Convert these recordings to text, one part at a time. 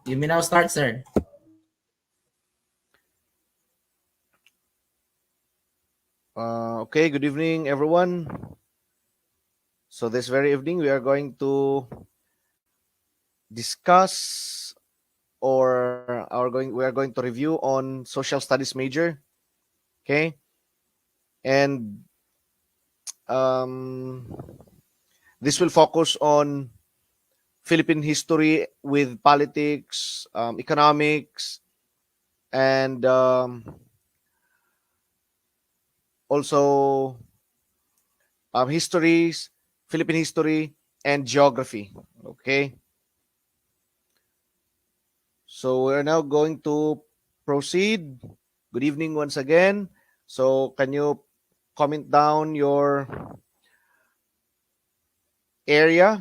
You may now start, sir. Okay, good evening, everyone. So this very evening, we are going to discuss we are going to review on social studies major. Okay, and um, this will focus on Philippine history with politics, economics, and also histories, Philippine history, and geography. Okay. So we're now going to proceed. Good evening once again. So can you comment down your area?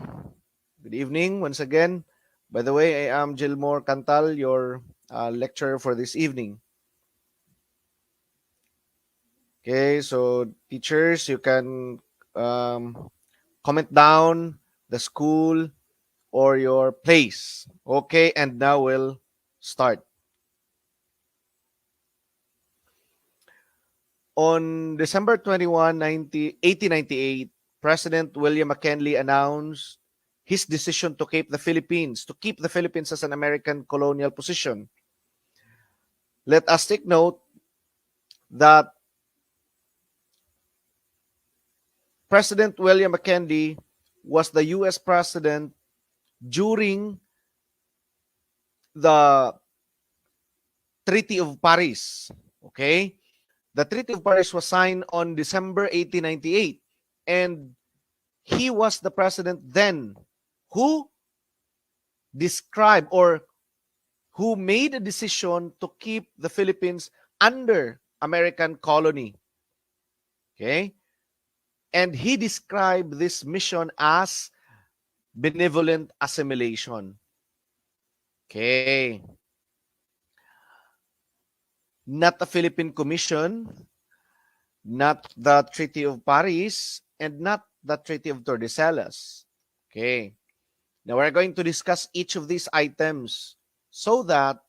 Good evening once again. By the way, I am Gilmore Cantal, your lecturer for this evening. Okay, so teachers, you can comment down the school or your place. Okay, and now we'll start. On December 21, 1898, President William McKinley announced his decision to keep the Philippines as an American colonial position. Let us take note that President William McKinley was the US president during the Treaty of Paris. Okay? The Treaty of Paris was signed on December 1898, and he was the president then who described or who made a decision to keep the Philippines under American colony. Okay? And he described this mission as benevolent assimilation. Okay. Not the Philippine Commission, not the Treaty of Paris, and not the Treaty of Tordecelas. Okay. Now we're going to discuss each of these items so that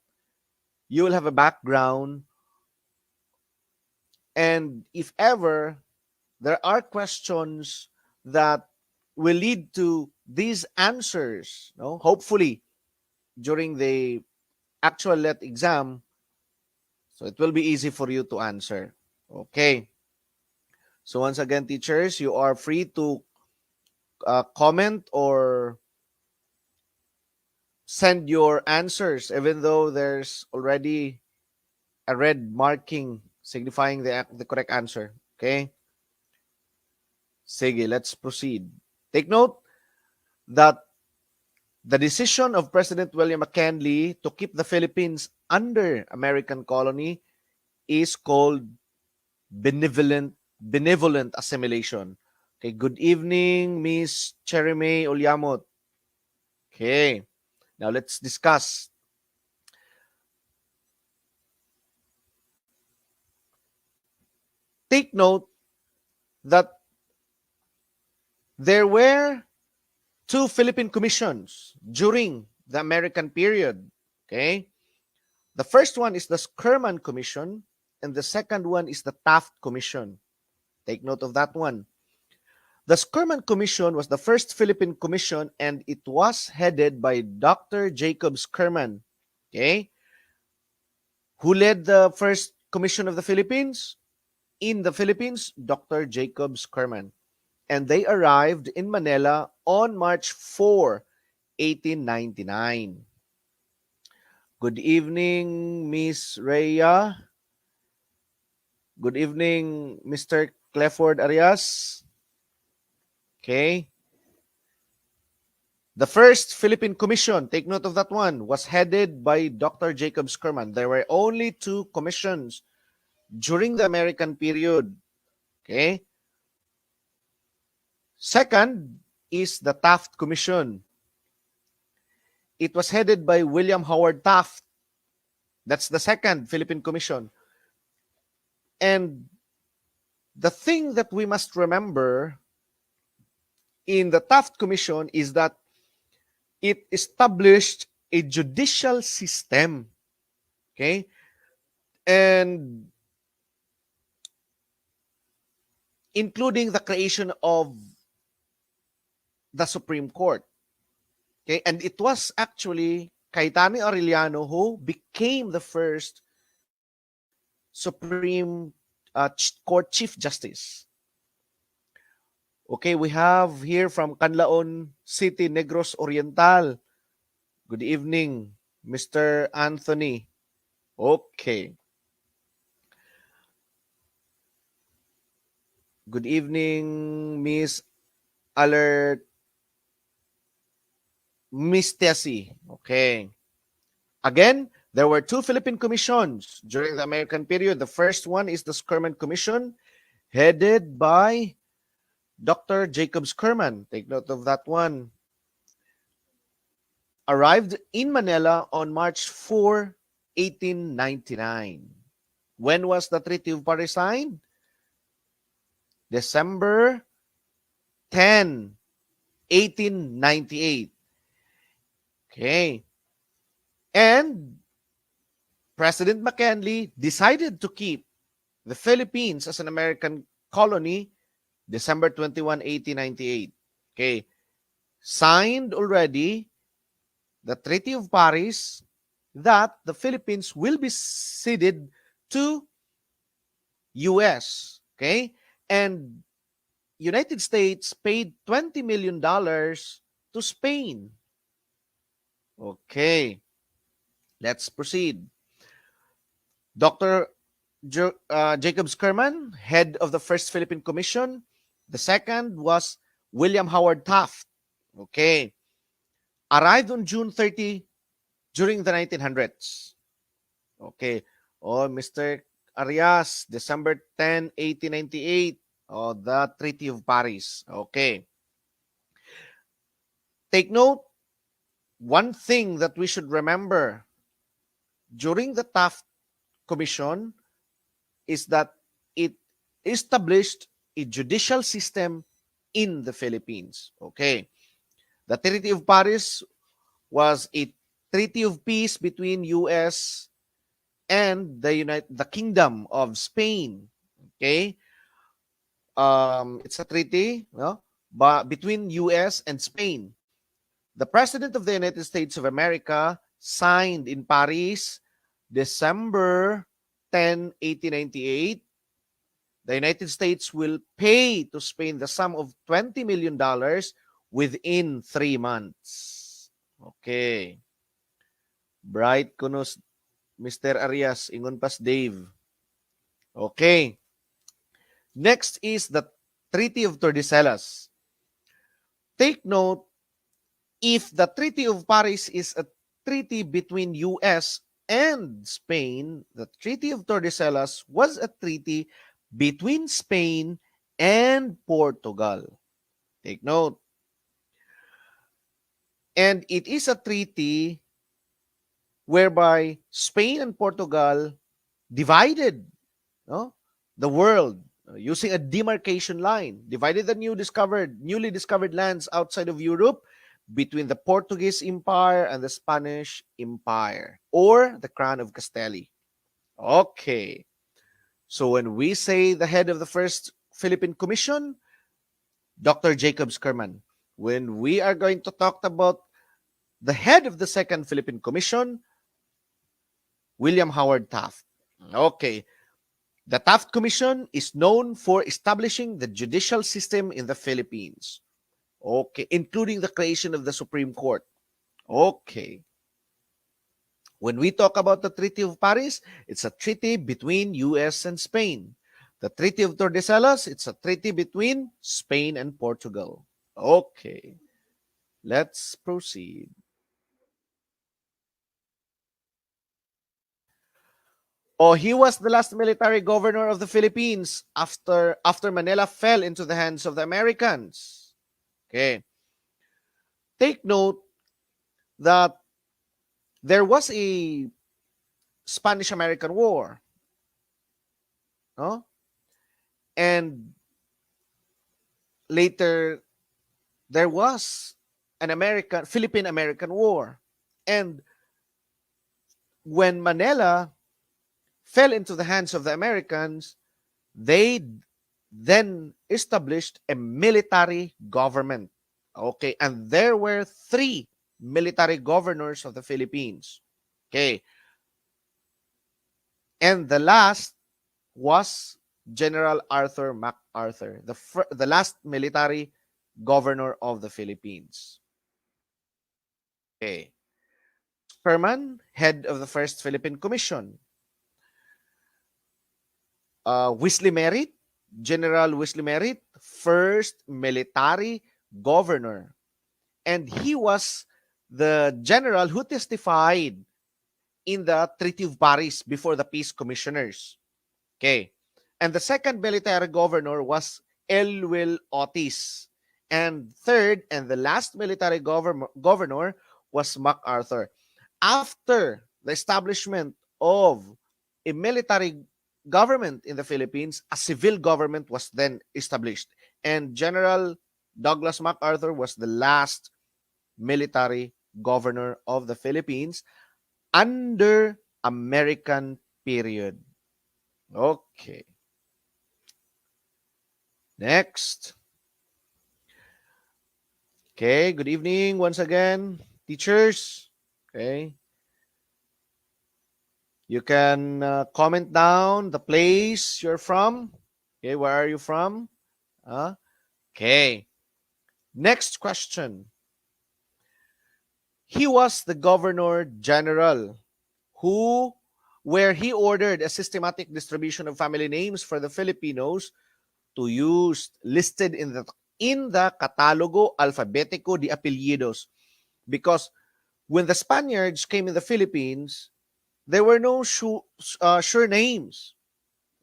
you will have a background, and if ever there are questions that will lead to these answers, no? Hopefully during the actual let exam, so it will be easy for you to answer. Okay. So once again, teachers, you are free to comment or send your answers, even though there's already a red marking signifying the correct answer. Okay? Sige, let's proceed. Take note that the decision of President William McKinley to keep the Philippines under American colony is called benevolent assimilation. Okay, good evening, Miss Cherry May Olyamot. Okay, now let's discuss. Take note that there were two Philippine commissions during the American period. Okay, the first one is the Sherman Commission, and the second one is the Taft Commission. Take note of that one. The Sherman Commission was the first Philippine commission, and it was headed by Dr. Jacob Sherman. Okay, who led the first commission of the Philippines? In the Philippines, Dr. Jacob Sherman. And they arrived in Manila on March 4, 1899. Good evening, Miss Rhea. Good evening, Mr. Clifford Arias. Okay. The first Philippine Commission, take note of that one, was headed by Dr. Jacob Sherman. There were only two commissions during the American period. Okay. Second is the Taft Commission. It was headed by William Howard Taft. That's the second Philippine Commission. And the thing that we must remember in the Taft Commission is that it established a judicial system. Okay? And including the creation of the Supreme Court. Okay? And it was actually Cayetano Arellano who became the first Supreme Court Chief Justice. Okay, we have here from Canlaon City, Negros Oriental. Good evening, Mr. Anthony. Okay. Good evening, Miss Alert Miss Tessie. Okay. Again, there were two Philippine commissions during the American period. The first one is the Skerman Commission, headed by Dr. Jacob Skerman. Take note of that one. Arrived in Manila on March 4, 1899. When was the Treaty of Paris signed? December 10, 1898. Okay. And President McKinley decided to keep the Philippines as an American colony December 21, 1898. Okay. Signed already the Treaty of Paris that the Philippines will be ceded to US. Okay. And United States paid $20 million to Spain. Okay. Let's proceed. Dr. Jacob Skerman, head of the first Philippine Commission. The second was William Howard Taft. Okay. Arrived on June 30 during the 1900s. Okay. Oh, Mr. Arias, December 10, 1898. Oh, the Treaty of Paris. Okay. Take note, one thing that we should remember during the Taft Commission is that it established a judicial system in the Philippines. Okay. The Treaty of Paris was a treaty of peace between US and the Kingdom of Spain. Okay. It's a treaty, between US and Spain. The President of the United States of America signed in Paris December 10, 1898. The United States will pay to Spain the sum of $20 million within 3 months. Okay. Bright kunos, Mr. Arias, ingon pas Dave. Okay. Next is the Treaty of Tordecelas. Take note, if the Treaty of Paris is a treaty between US and Spain, the Treaty of Tordesillas was a treaty between Spain and Portugal. Take note. And it is a treaty whereby Spain and Portugal divided the world using a demarcation line, divided the newly discovered lands outside of Europe between the Portuguese Empire and the Spanish Empire, or the Crown of Castile. Okay. So when we say the head of the first Philippine Commission, Dr. Jacob Skerman. When we are going to talk about the head of the second Philippine Commission, William Howard Taft. Okay. The Taft Commission is known for establishing the judicial system in the Philippines. Okay, including the creation of the Supreme Court. Okay. When we talk about the Treaty of Paris, it's a treaty between US and Spain. The Treaty of Tordesillas, it's a treaty between Spain and Portugal. Okay. Let's proceed. Oh, he was the last military governor of the Philippines after Manila fell into the hands of the Americans. Okay. Take note that there was a Spanish-American War. No? And later, there was an Philippine-American War. And when Manila fell into the hands of the Americans, they then established a military government. Okay, and there were three military governors of the Philippines. Okay, and the last was General Arthur MacArthur, the last military governor of the Philippines. Okay, Sherman, head of the First Philippine Commission. Wesley Merritt, General Wesley Merritt, first military governor. And he was the general who testified in the Treaty of Paris before the peace commissioners. Okay. And the second military governor was Elwil Otis. And third and the last military governor was MacArthur. After the establishment of a military government in the Philippines, a civil government was then established. And General Douglas MacArthur was the last military governor of the Philippines under American period. Okay. Next. Okay, good evening once again, teachers. Okay. You can comment down the place you're from. Okay, where are you from? Okay. Next question. He was the Governor General where he ordered a systematic distribution of family names for the Filipinos to use listed in the Catalogo Alfabetico de Apellidos, because when the Spaniards came in the Philippines, there were no sure names,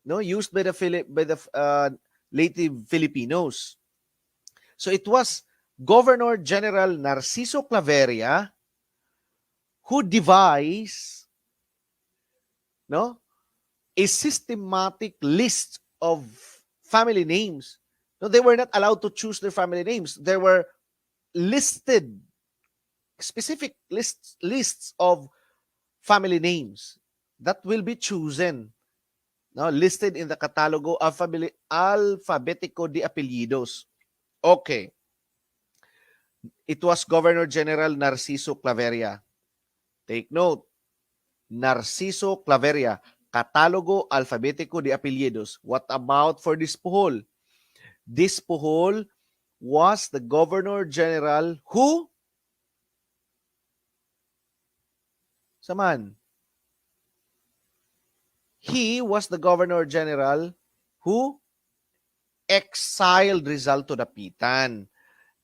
used by the native Filipinos. So it was Governor General Narciso Claveria who devised a systematic list of family names. No, they were not allowed to choose their family names. There were listed specific lists of family names that will be chosen, listed in the Catalogo Alfabetico de Apellidos. Okay. It was Governor General Narciso Claveria. Take note. Narciso Claveria, Catalogo Alfabetico de Apellidos. What about for Dispuhol? Dispuhol was the Governor General who? Saman. He was the Governor General who exiled Rizal to Dapitan.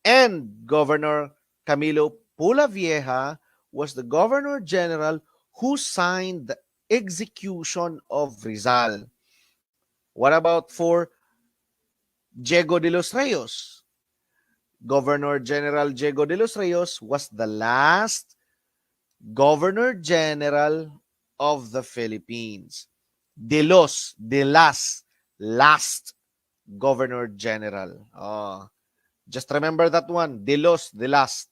And Governor Camilo Pulavieja was the Governor General who signed the execution of Rizal. What about for Diego de los Reyes? Governor General Diego de los Reyes was the last Governor General of the Philippines. The last Governor General. Just remember that one. The last.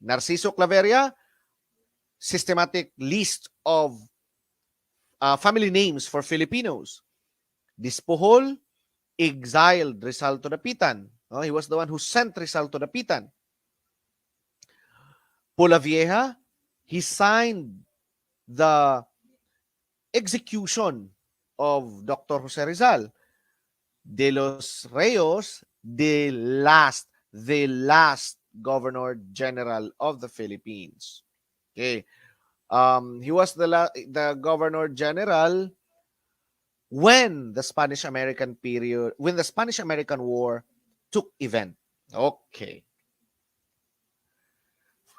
Narciso Claveria, systematic list of family names for Filipinos. Dispuhol, exiled Rizal to Dapitan. He was the one who sent Rizal to Dapitan. Pulavieja, he signed the execution of Dr. Jose Rizal. De los Reyes, the last Governor General of the Philippines. Okay. He was the Governor General when the Spanish-American War took event. Okay.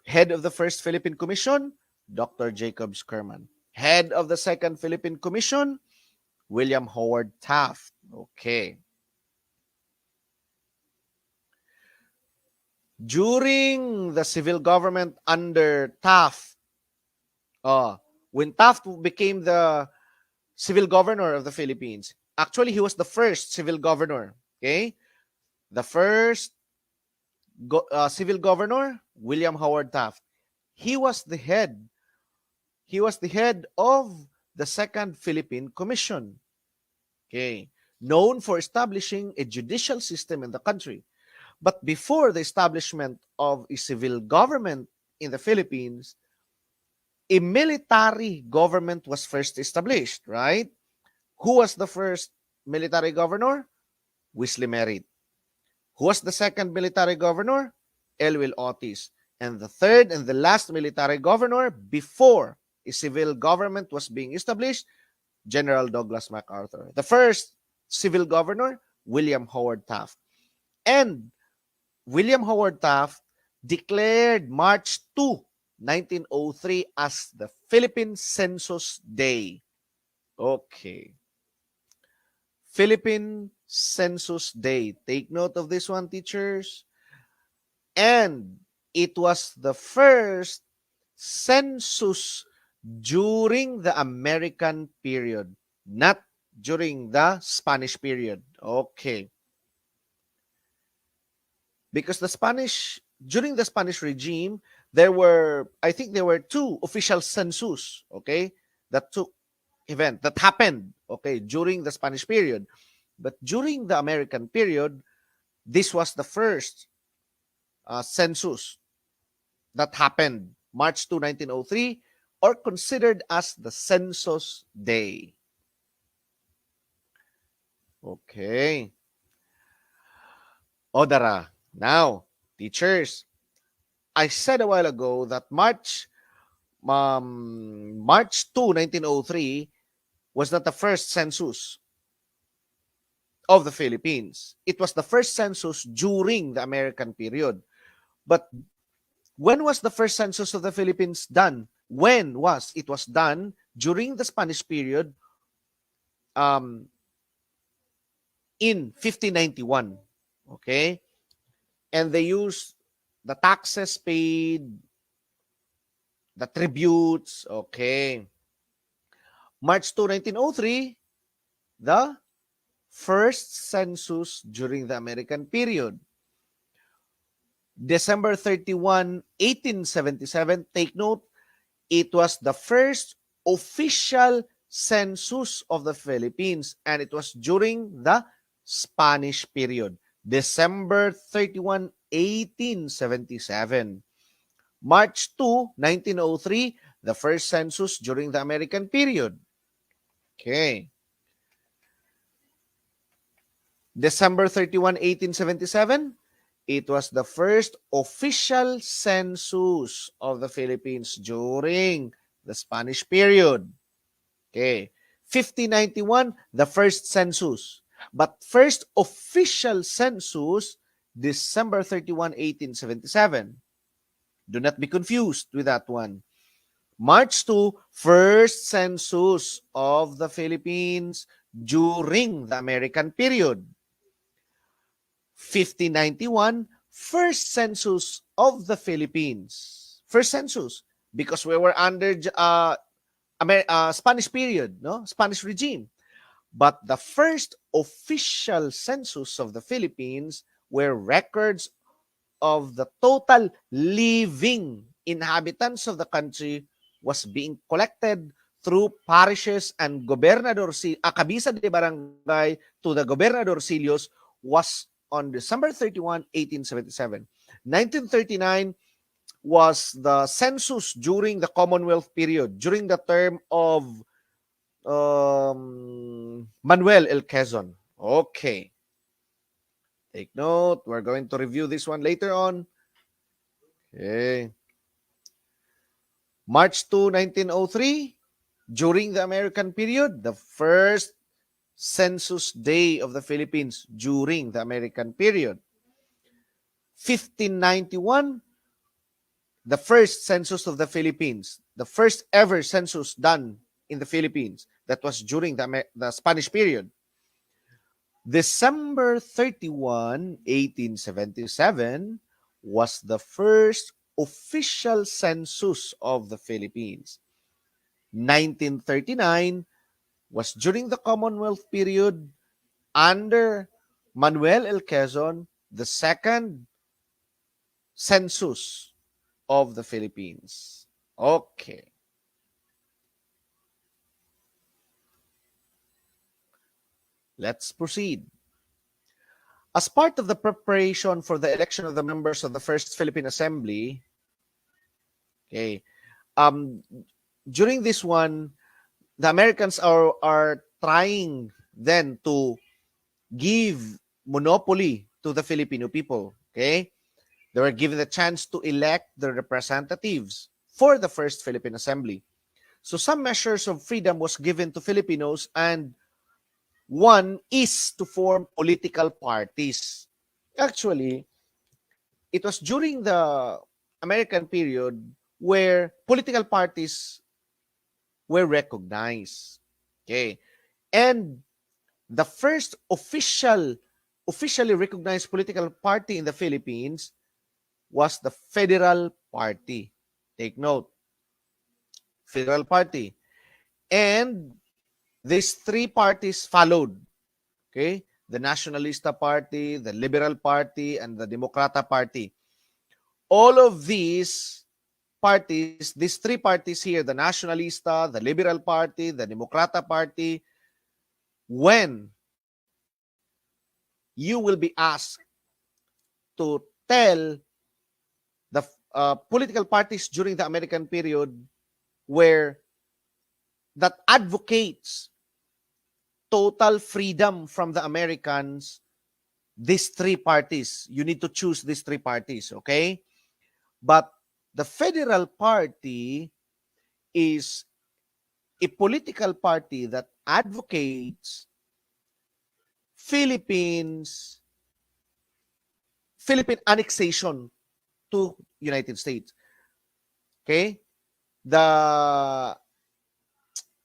Head of the First Philippine Commission, Dr. Jacob Skerman. Head of the Second Philippine Commission, William Howard Taft. Okay. During the civil government under Taft, when Taft became the civil governor of the Philippines, actually he was the first civil governor. Okay, the first civil governor, William Howard Taft. He was the head. He was the head of the Second Philippine Commission. Okay. Known for establishing a judicial system in the country. But before the establishment of a civil government in the Philippines, a military government was first established, right? Who was the first military governor? Wesley Merritt. Who was the second military governor? Elwil Otis. And the third and the last military governor before a civil government was being established, General Douglas MacArthur. The first civil governor, William Howard Taft. And William Howard Taft declared March 2, 1903 as the Philippine Census Day. Okay. Philippine Census Day. Take note of this one, teachers. And it was the first census during the American period, not during the Spanish period. Okay. Because during the Spanish regime, I think there were two official census, okay, that happened, okay, during the Spanish period. But during the American period, this was the first census that happened March 2, 1903, or considered as the Census Day. Okay. Odara. Now, teachers, I said a while ago that March 2, 1903 was not the first census of the Philippines. It was the first census during the American period. But when was the first census of the Philippines done? It was done during the Spanish period in 1591. Okay? And they used the taxes paid, the tributes, okay. March 2, 1903, the first census during the American period. December 31, 1877, take note, it was the first official census of the Philippines, and it was during the Spanish period. December 31, 1877. March 2, 1903, the first census during the American period. Okay. December 31, 1877, it was the first official census of the Philippines during the Spanish period. Okay. 1591, the first census. But first official census, December 31, 1877. Do not be confused with that one. March 2, first census of the Philippines during the American period. 1591, first census of the Philippines. First census, because we were under Spanish period, no? Spanish regime. But the first official census of the Philippines were records of the total living inhabitants of the country was being collected through parishes and Cabeza de Barangay to the Gobernadorcillos was on December 31, 1877. 1939 was the census during the Commonwealth period, during the term of Manuel L. Quezon. Okay. Take note. We're going to review this one later on. Okay. March 2, 1903, during the American period, the first census day of the Philippines during the American period. 1591, the first census of the Philippines, the first ever census done in the Philippines. That was during the Spanish period. December 31, 1877 was the first official census of the Philippines. 1939 was during the Commonwealth period under Manuel L. Quezon, the second census of the Philippines. Okay. Let's proceed. As part of the preparation for the election of the members of the First Philippine Assembly, okay, um, during this one, the Americans are trying then to give monopoly to the Filipino people. Okay, they were given the chance to elect the representatives for the First Philippine Assembly. So some measures of freedom was given to Filipinos, and one is to form political parties. Actually, it was during the American period where political parties were recognized. Okay. And the first officially recognized political party in the Philippines was the Federal Party. Take note, Federal Party. And these three parties followed. Okay? The Nationalista Party, the Liberal Party, and the Democrata Party. All of these parties, these three parties here, the Nationalista, the Liberal Party, the Democrata Party, when you will be asked to tell the political parties during the American period where that advocates total freedom from the Americans, these three parties, you need to choose these three parties, okay? But the Federal Party is a political party that advocates Philippine annexation to United States. Okay? The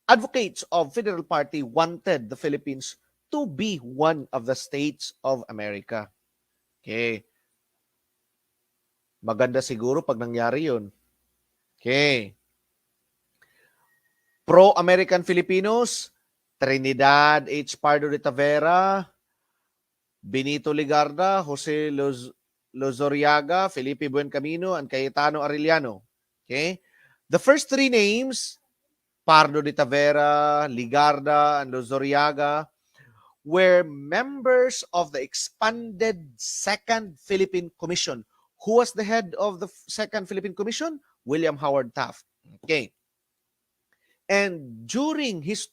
advocates of Federal Party wanted the Philippines to be one of the states of America. Okay. Maganda siguro pag nangyari yun. Okay. Pro-American Filipinos, Trinidad H. Pardo de Tavera, Benito Ligarda, Jose Lozoriaga, Felipe Buencamino, and Cayetano Arellano. Okay? The first three names, Pardo de Tavera, Ligarda, and Lozoriaga, were members of the expanded Second Philippine Commission. Who was the head of the Second Philippine Commission? William Howard Taft. Okay. And during his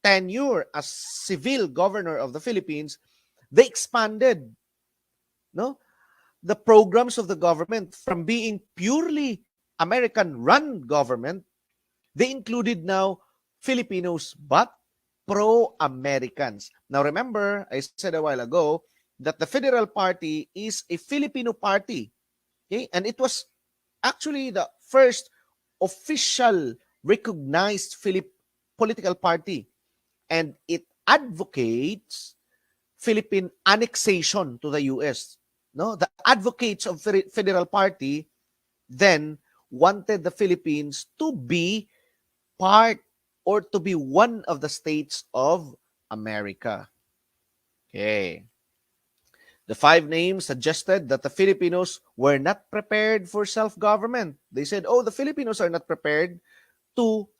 tenure as civil governor of the Philippines, they expanded the programs of the government from being purely American-run government. They included now Filipinos, but pro-Americans. Now remember, I said a while ago that the Federal Party is a Filipino party. Okay? And it was actually the first official recognized political party. And it advocates Philippine annexation to the U.S. No, the advocates of Federal Party then wanted the Philippines to be part or to be one of the states of America. Okay. The five names suggested that the Filipinos were not prepared for self-government. They said, "Oh, the Filipinos are not prepared to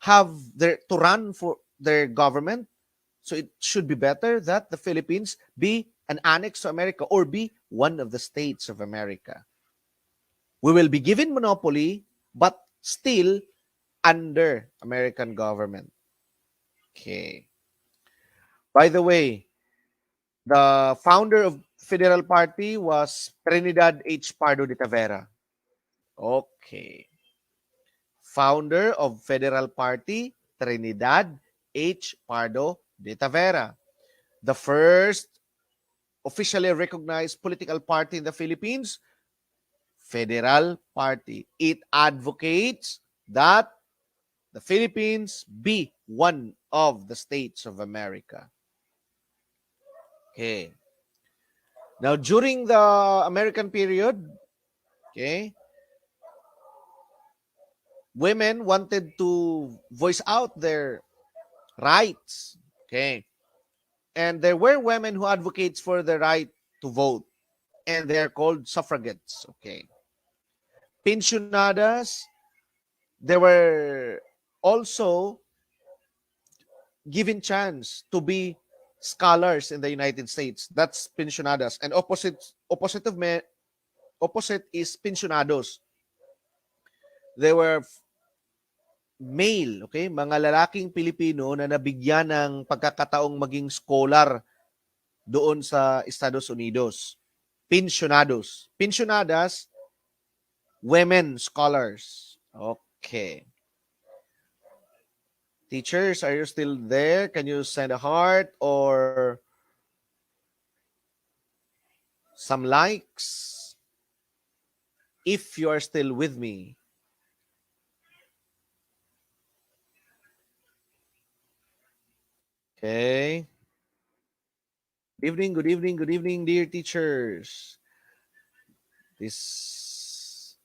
run for their government. So it should be better that the Philippines be an annex to America or be one of the states of America. We will be given monopoly, but still under American government." Okay. By the way, the founder of Federal Party was Trinidad H. Pardo de Tavera. Okay. Founder of Federal Party, Trinidad H. Pardo de Tavera. The first officially recognized political party in the Philippines, Federal Party. It advocates that the Philippines be one of the states of America. Okay. Now, during the American period, okay, women wanted to voice out their rights. Okay. And there were women who advocates for the right to vote. And they're called suffragettes. Okay. pensionadas, they were also given chance to be scholars in the United States. That's pensionadas. And opposite is pensionados. They were male, okay? Mga lalaking Pilipino na nabigyan ng pagkakataong maging scholar doon sa Estados Unidos. Pensionados. Pensionadas, women scholars. Okay. Teachers, are you still there? Can you send a heart or some likes if you are still with me? Okay. Good evening, dear teachers. This.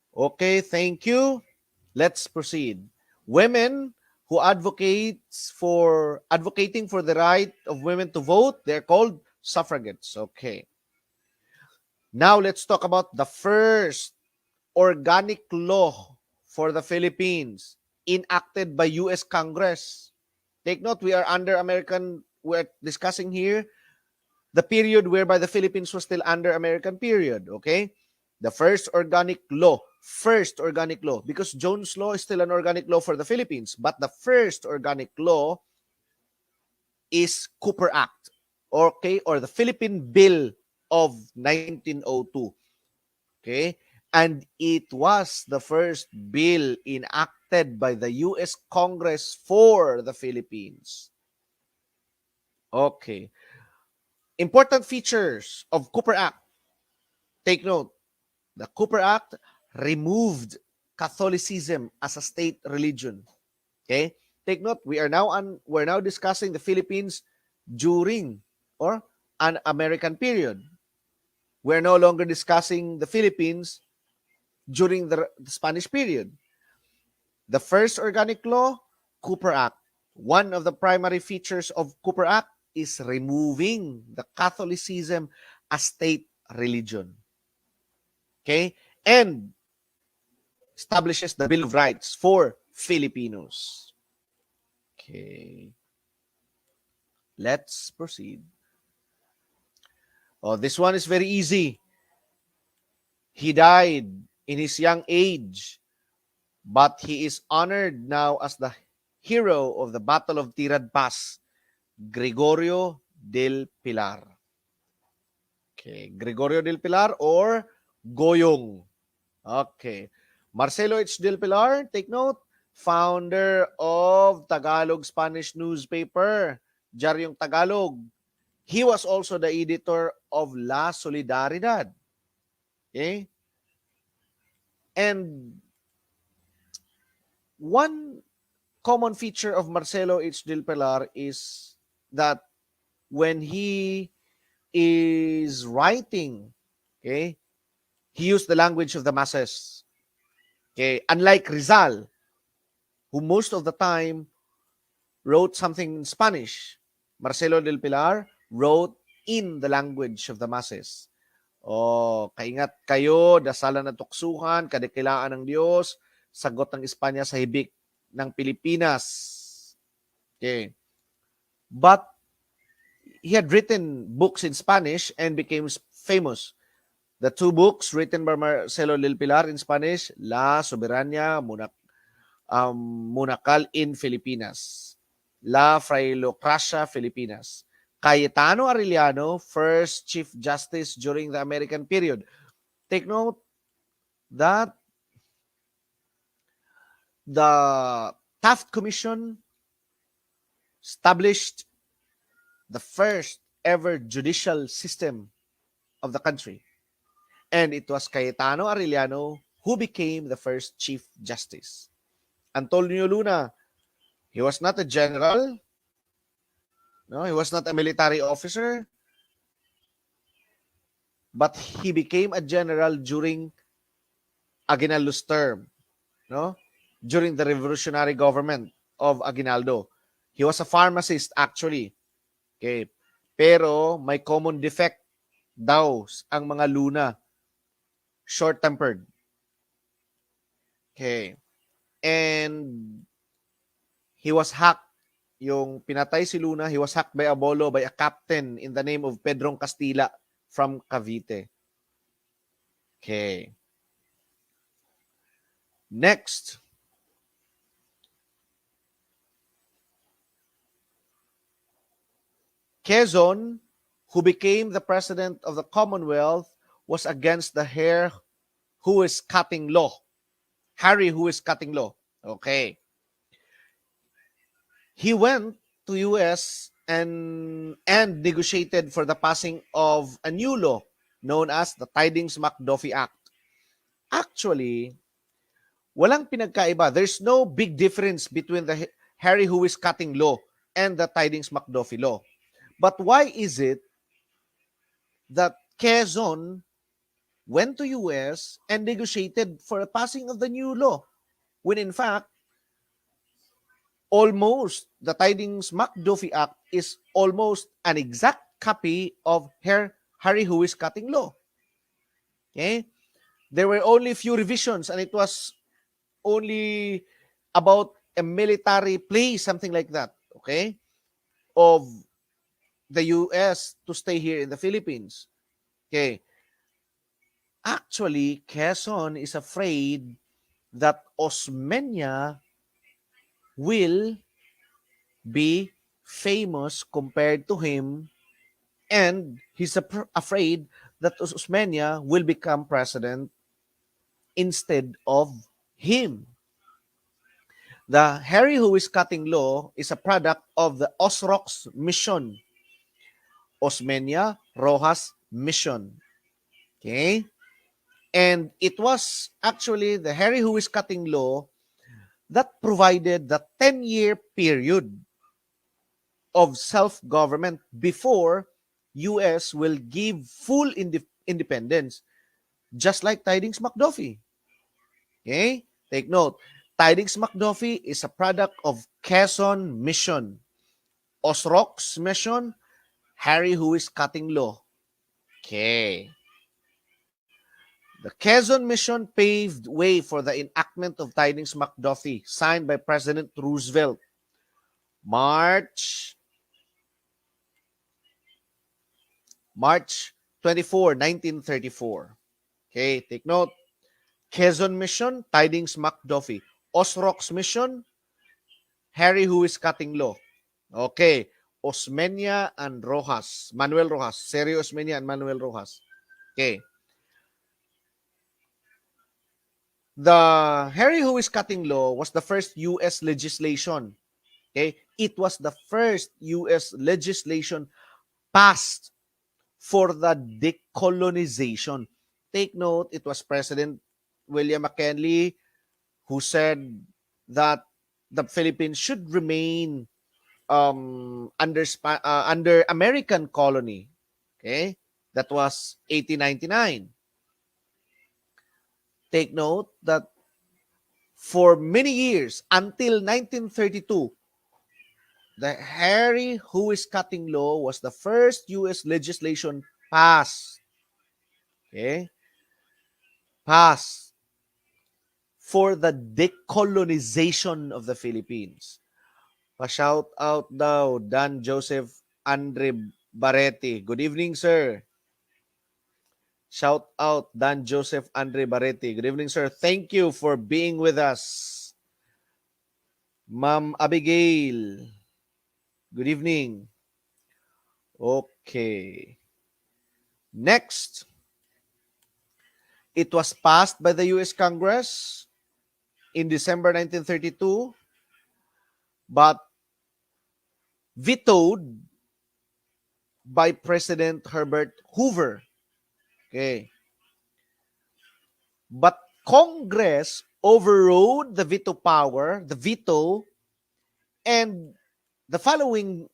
Okay, thank you. Let's proceed. Women who advocating for the right of women to vote, they're called suffragettes. Okay. Now let's talk about the first organic law for the Philippines enacted by US Congress. Take note, we're discussing here the period whereby the Philippines was still under American period, okay? The first organic law, because Jones Law is still an organic law for the Philippines, but the first organic law is Cooper Act, okay, or the Philippine Bill of 1902, okay? And it was the first bill enacted by the US Congress for the Philippines. Okay. Important features of Cooper Act. Take note, the Cooper Act removed Catholicism as a state religion. Okay? Take note, we're now discussing the Philippines during or an American period. We're no longer discussing the Philippines during the Spanish period. The first organic law, Cooper Act. One of the primary features of Cooper Act is removing the Catholicism as state religion. Okay? And establishes the Bill of Rights for Filipinos. Okay. Let's proceed. Oh, this one is very easy. He died in his young age, but he is honored now as the hero of the Battle of Tirad Pass, Gregorio del Pilar. Okay, Gregorio del Pilar or Goyong. Okay. Marcelo H. del Pilar, take note, founder of Tagalog Spanish newspaper, Diaryong Tagalog. He was also the editor of La Solidaridad. Okay? And one common feature of Marcelo H. del Pilar is that when he is writing, okay, he used the language of the masses. Okay, unlike Rizal, who most of the time wrote something in Spanish, Marcelo del Pilar wrote in the language of the masses. Oh, kaingat kayo, dasalan ng tuksuhan, kadakilaan ng Diyos, sagot ng Espanya sa hibik ng Pilipinas. Okay. But he had written books in Spanish and became famous. The two books written by Marcelo del Pilar in Spanish, La Soberania Monacal in Filipinas, La Frailocracia Filipinas. Cayetano Arellano, first Chief Justice during the American period. Take note that the Taft Commission established the first ever judicial system of the country. And it was Cayetano Arellano who became the first Chief Justice. Antonio Luna, he was not a general. No, he was not a military officer. But he became a general during Aguinaldo's term. No? During the revolutionary government of Aguinaldo. He was a pharmacist actually. Okay. Pero may common defect daw ang mga Luna. Short-tempered. Okay. And he was hacked. Yung pinatay si Luna, he was hacked by a bolo by a captain in the name of Pedrong Castilla from Cavite. Okay. Next, Quezon, who became the president of the Commonwealth, was against the heir who is cutting law. Harry who is cutting law. Okay. He went to US and negotiated for the passing of a new law known as the Tidings-McDuffie Act. Actually, walang pinagkaiba. There's no big difference between the Harry who is cutting law and the Tidings-McDuffie law. But why is it that Quezon went to US and negotiated for a passing of the new law when in fact almost the Tidings-McDuffie Act is almost an exact copy of Harry who is cutting law. Okay? There were only few revisions and it was only about a military play, something like that, okay, of the US to stay here in the Philippines. Okay. Actually, Quezon is afraid that Osmeña will be famous compared to him, and he's afraid that Osmeña will become president instead of him. The Harry who is cutting law is a product of the Osrox mission, Osmeña Rojas mission. Okay? And it was actually the Harry who is cutting law that provided the 10-year period of self-government before US will give full independence, just like Tidings McDuffie. Okay? Take note. Tidings McDuffie is a product of Quezon mission. Osrox mission, Harry who is cutting law. Okay. The Quezon mission paved way for the enactment of Tidings McDuffie, signed by President Roosevelt, March 24, 1934. Okay, take note. Quezon mission, Tidings McDuffie. Osrox mission, Harry who is cutting law. Okay, Osmeña and Rojas, Manuel Rojas, Sergio Osmeña and Manuel Rojas. Okay. The Harry who is cutting law was the first US legislation. Okay? It was the first US legislation passed for the decolonization. Take note, it was President William McKinley who said that the Philippines should remain under American colony. Okay? That was 1899. Take note that for many years, until 1932, the Harry who is cutting law was the first U.S. legislation passed. Okay? Passed for the decolonization of the Philippines. Pa-shout out daw, Dan Joseph Andre Baretti. Good evening, sir. Shout out, Dan Joseph Andre Baretti. Good evening, sir. Thank you for being with us. Ma'am Abigail. Good evening. Okay. Next, it was passed by the U.S. Congress in December 1932, but vetoed by President Herbert Hoover. Okay. But Congress overrode the veto, and the following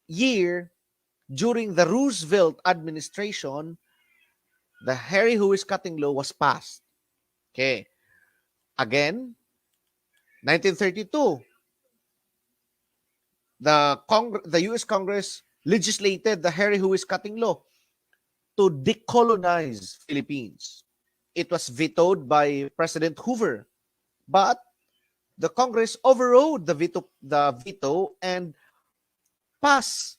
year, during the Roosevelt administration, the Harry who is cutting law was passed. Okay. Again, 1932, the U.S. Congress legislated the Harry who is cutting law to decolonize Philippines. It was vetoed by President Hoover. But the Congress overrode the veto and passed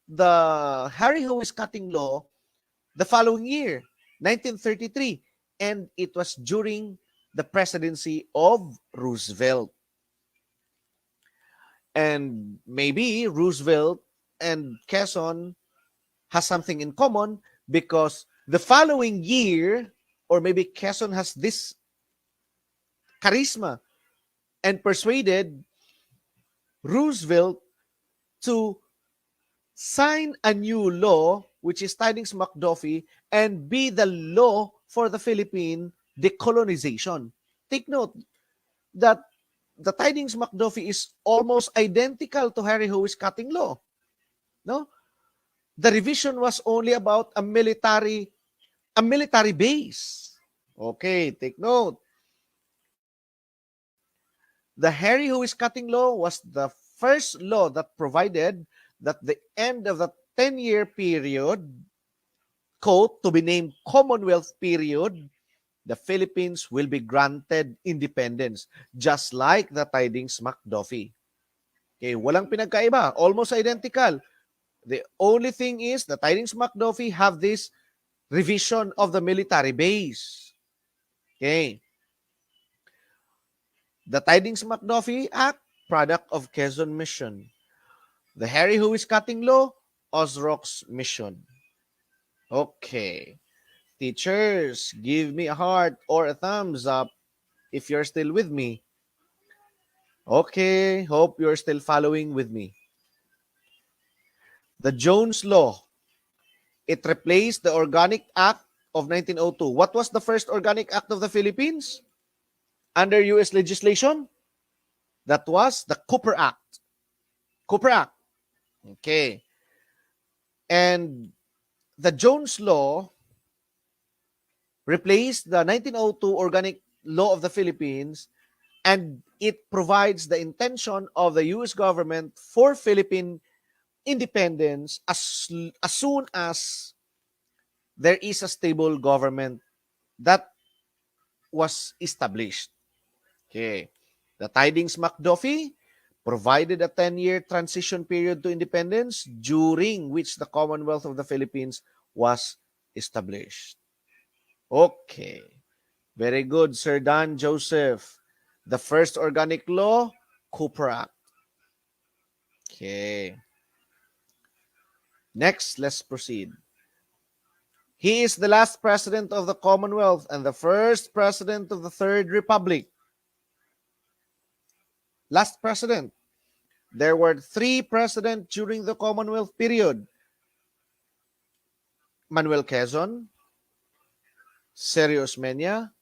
the Harry Who is Cutting law the following year, 1933, and it was during the presidency of Roosevelt. And maybe Roosevelt and Quezon has something in common because the following year, or maybe Quezon has this charisma and persuaded Roosevelt to sign a new law, which is Tidings-McDuffie, and be the law for the Philippine decolonization. Take note that the Tidings-McDuffie is almost identical to Harry Howey's cutting law. No? The revision was only about a military base. Okay, take note. The Harry Howey's cutting law was the first law that provided that the end of the 10-year period, quote, to be named Commonwealth period, the Philippines will be granted independence, just like the Tidings-McDuffie. Okay, walang pinagkaiba, almost identical. The only thing is the Tidings-McDuffie have this revision of the military base. Okay. The Tidings-McDuffie Act, product of Quezon Mission. The Harry Who is Cutting Law, Osrock's Mission. Okay. Teachers, give me a heart or a thumbs up if you're still with me. Okay, hope you're still following with me. The Jones Law. It replaced the Organic Act of 1902. What was the first Organic Act of the Philippines? Under U.S. legislation? That was the Cooper Act. Cooper Act. Okay. And the Jones Law replaced the 1902 Organic Law of the Philippines, and it provides the intention of the U.S. government for Philippine independence as soon as there is a stable government that was established. Okay. The Tidings-McDuffie provided a 10-year transition period to independence during which the Commonwealth of the Philippines was established. Okay. Very good, Sir Dan Joseph. The first organic law, Cooper Act. Okay. Next, let's proceed. He is the last president of the Commonwealth and the first president of the Third Republic. Last president. There were 3 presidents during the Commonwealth period. Manuel Quezon, Sergio Osmeña,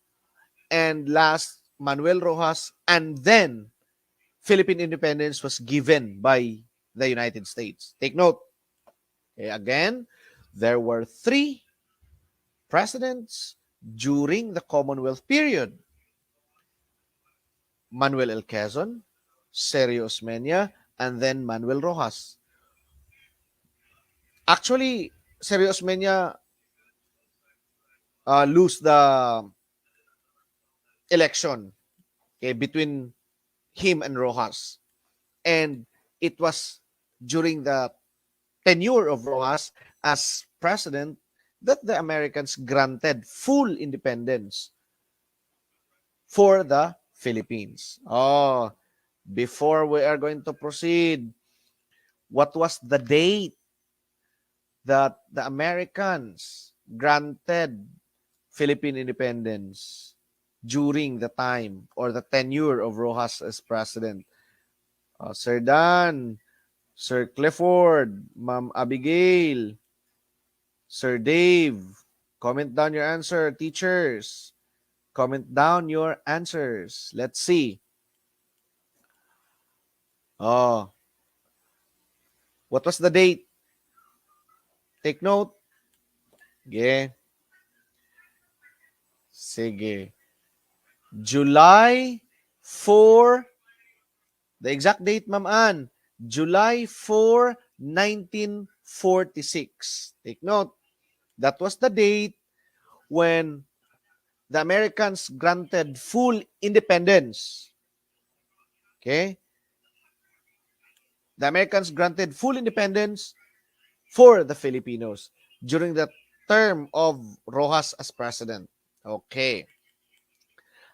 and last, Manuel Rojas, and then Philippine independence was given by the United States. Take note. Okay, again, there were 3 presidents during the Commonwealth period. Manuel L. Quezon, Sergio Osmeña, and then Manuel Rojas. Actually, Sergio Osmeña lose the election, okay, between him and Rojas. And it was during the tenure of Rojas as president that the Americans granted full independence for the Philippines. Oh, before we are going to proceed, what was the date that the Americans granted Philippine independence during the time or the tenure of Rojas as president? Sir Dan, Sir Clifford, Ma'am Abigail, Sir Dave, comment down your answer, teachers. Comment down your answers. Let's see. Oh, what was the date? Take note. Sige. Sige. July 4. The exact date, Ma'am Ann. July 4, 1946. Take note. That was the date when the Americans granted full independence. Okay? The Americans granted full independence for the Filipinos during the term of Rojas as president. Okay.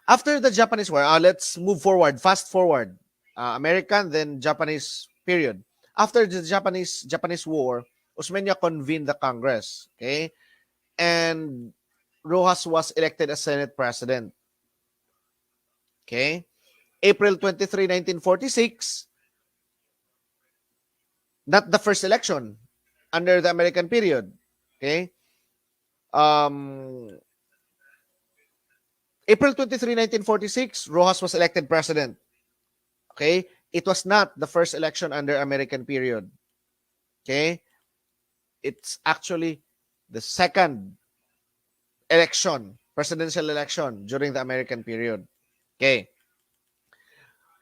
After the Japanese War, let's move forward, fast forward. American, then Japanese period. After the Japanese War, Osmeña convened the Congress. Okay? And Rojas was elected as Senate President. Okay? April 23, 1946, not the first election under the American period. Okay? Um, April 23, 1946, Rojas was elected president. Okay? It was not the first election under American period. Okay? It's actually the second election, presidential election during the American period. Okay?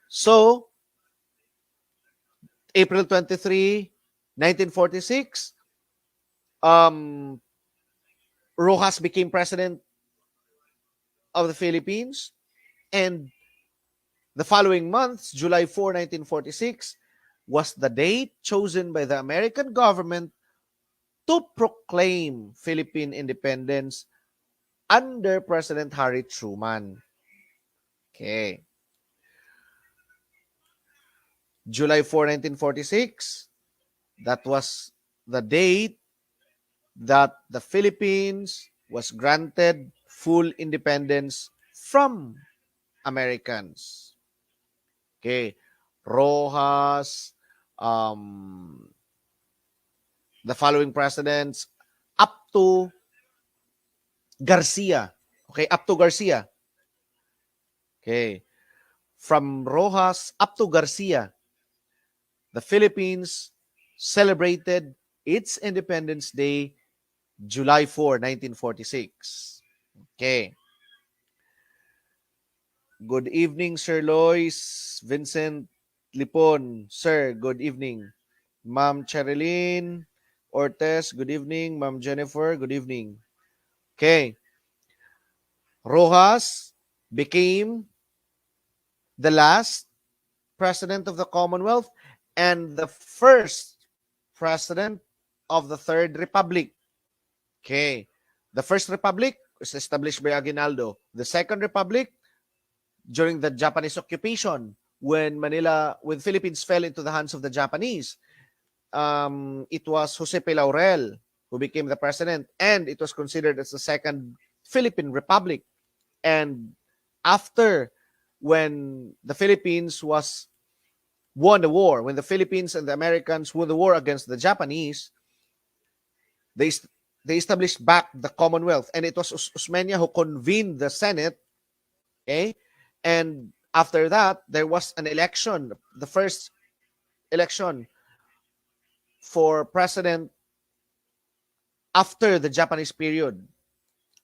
So, April 23, 1946, Rojas became president of the Philippines, and the following month, July 4, 1946, was the date chosen by the American government to proclaim Philippine independence under President Harry Truman. Okay. July 4, 1946, that was the date that the Philippines was granted full independence from Americans. Okay. Rojas, the following presidents, up to Garcia. Okay, up to Garcia. Okay. From Rojas up to Garcia, the Philippines celebrated its Independence Day July 4, 1946. Okay. Good evening, Sir Lois, Vincent Lipon. Sir, good evening. Ma'am Cherilyn Ortez, good evening. Ma'am Jennifer, good evening. Okay. Rojas became the last president of the Commonwealth and the first president of the Third Republic. Okay. The First Republic was established by Aguinaldo. The Second Republic, during the Japanese occupation, when Philippines fell into the hands of the Japanese, it was Jose P. Laurel who became the president, and it was considered as the Second Philippine Republic. And after, when the Philippines won the war, when the Philippines and the Americans won the war against the Japanese, they established back the Commonwealth, and it was Osmeña who convened the Senate. Okay, and after that, there was an election, the first election for president after the Japanese period.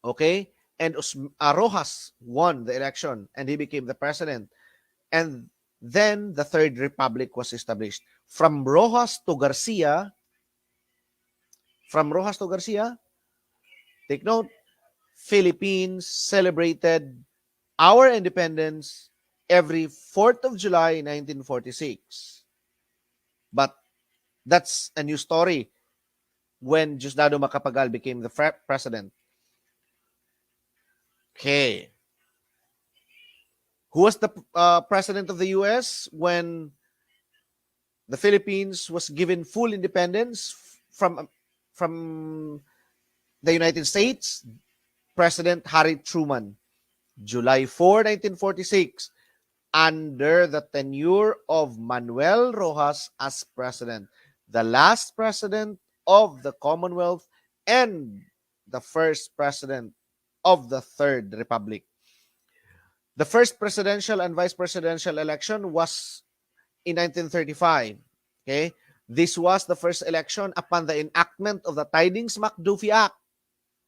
Okay, and Rojas won the election, and he became the president. And then the Third Republic was established. From Rojas to Garcia, take note, Philippines celebrated our independence every 4th of July, 1946. But that's a new story when Diosdado Macapagal became the president. Okay. Who was the president of the U.S. when the Philippines was given full independence from the United States? President Harry Truman. July 4, 1946, under the tenure of Manuel Rojas as president, the last president of the Commonwealth and the first president of the Third Republic. The first presidential and vice presidential election was in 1935. Okay? This was the first election upon the enactment of the Tidings-McDuffie Act.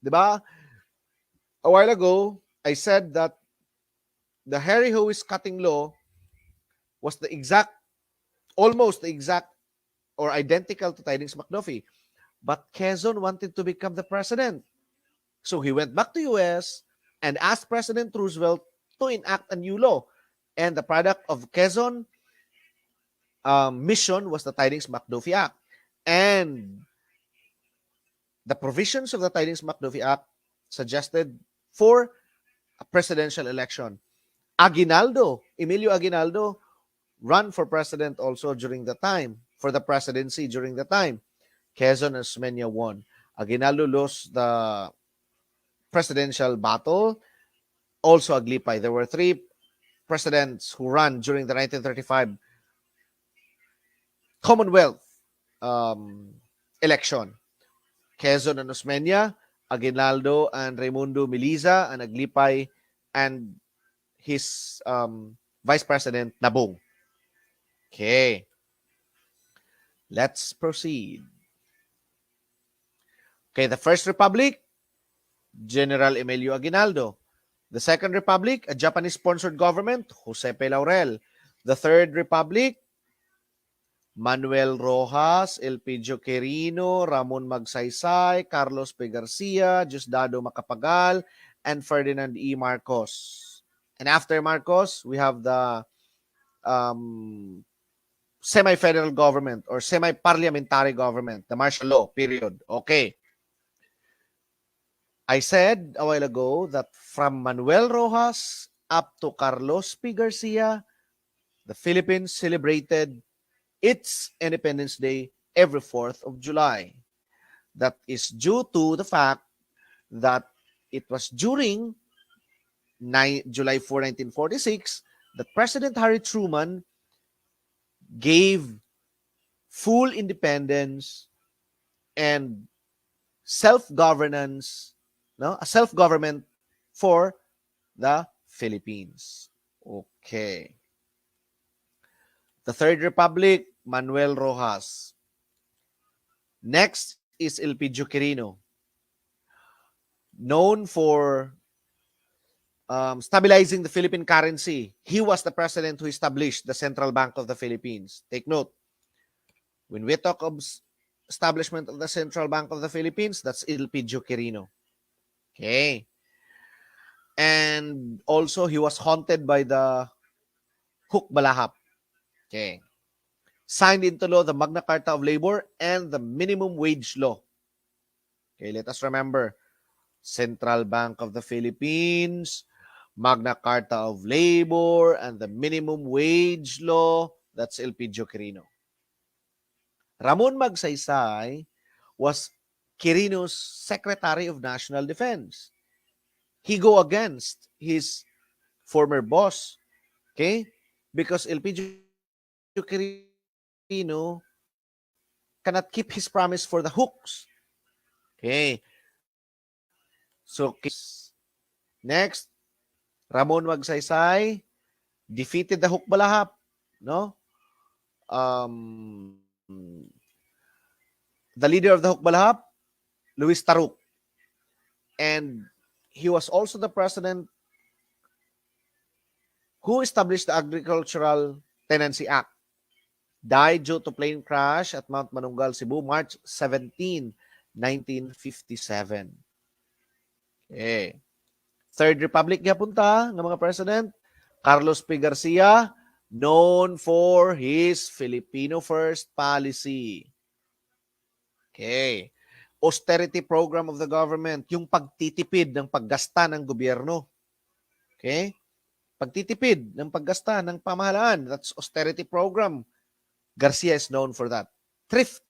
Diba? A while ago, I said that the Harry Howes cutting law was almost the exact or identical to Tidings-McDuffie. But Quezon wanted to become the president. So he went back to US and asked President Roosevelt to enact a new law. And the product of Quezon mission was the Tidings-McDuffie Act. And the provisions of the Tidings-McDuffie Act suggested for a presidential election. Emilio Aguinaldo, run for president also during the time, for the presidency during the time. Quezon and Osmeña won. Aguinaldo lost the presidential battle. Also Aglipay. There were three presidents who ran during the 1935 Commonwealth election. Quezon and Osmeña, Aguinaldo and Raimundo Miliza, and Aglipay and his Vice President Nabong. Okay. Let's proceed. Okay, the First Republic, General Emilio Aguinaldo. The Second Republic, a Japanese-sponsored government, Josepe Laurel. The Third Republic, Manuel Rojas, Elpidio Quirino, Ramon Magsaysay, Carlos P. Garcia, Diosdado Macapagal, and Ferdinand E. Marcos. And after Marcos, we have the semi-federal government or semi-parliamentary government, the martial law period. Okay. I said a while ago that from Manuel Rojas up to Carlos P. Garcia, the Philippines celebrated its Independence Day every 4th of July. That is due to the fact that it was during July 4, 1946 that President Harry Truman gave full independence and self-governance, a self-government for the Philippines. Okay. The Third Republic, Manuel Rojas. Next is Elpidio Quirino, known for stabilizing the Philippine currency. He was the president who established the Central Bank of the Philippines. Take note, when we talk of establishment of the Central Bank of the Philippines, that's Elpidio Quirino. Okay. And also, he was haunted by the Hook Balahap. Okay. Signed into law the Magna Carta of Labor and the Minimum Wage Law. Okay, let us remember, Central Bank of the Philippines, Magna Carta of Labor, and the Minimum Wage Law. That's Elpidio Quirino. Ramon Magsaysay was Quirino's Secretary of National Defense. He go against his former boss, okay? Because Elpidio Quirino cannot keep his promise for the hooks. Okay. So, next, Ramon Magsaysay defeated the Hook Balahap, no? The leader of the Hook Balahap, Luis Taruk. And he was also the president who established the Agricultural Tenancy Act. Died due to plane crash at Mount Manunggal, Cebu, March 17, 1957. Okay. Third Republic gapunta ng mga president, Carlos P. Garcia, known for his Filipino First policy. Okay. Austerity program of the government, yung pagtitipid ng paggasta ng gobyerno. Okay? Pagtitipid ng paggasta ng pamahalaan, that's austerity program. Garcia is known for that. Thrift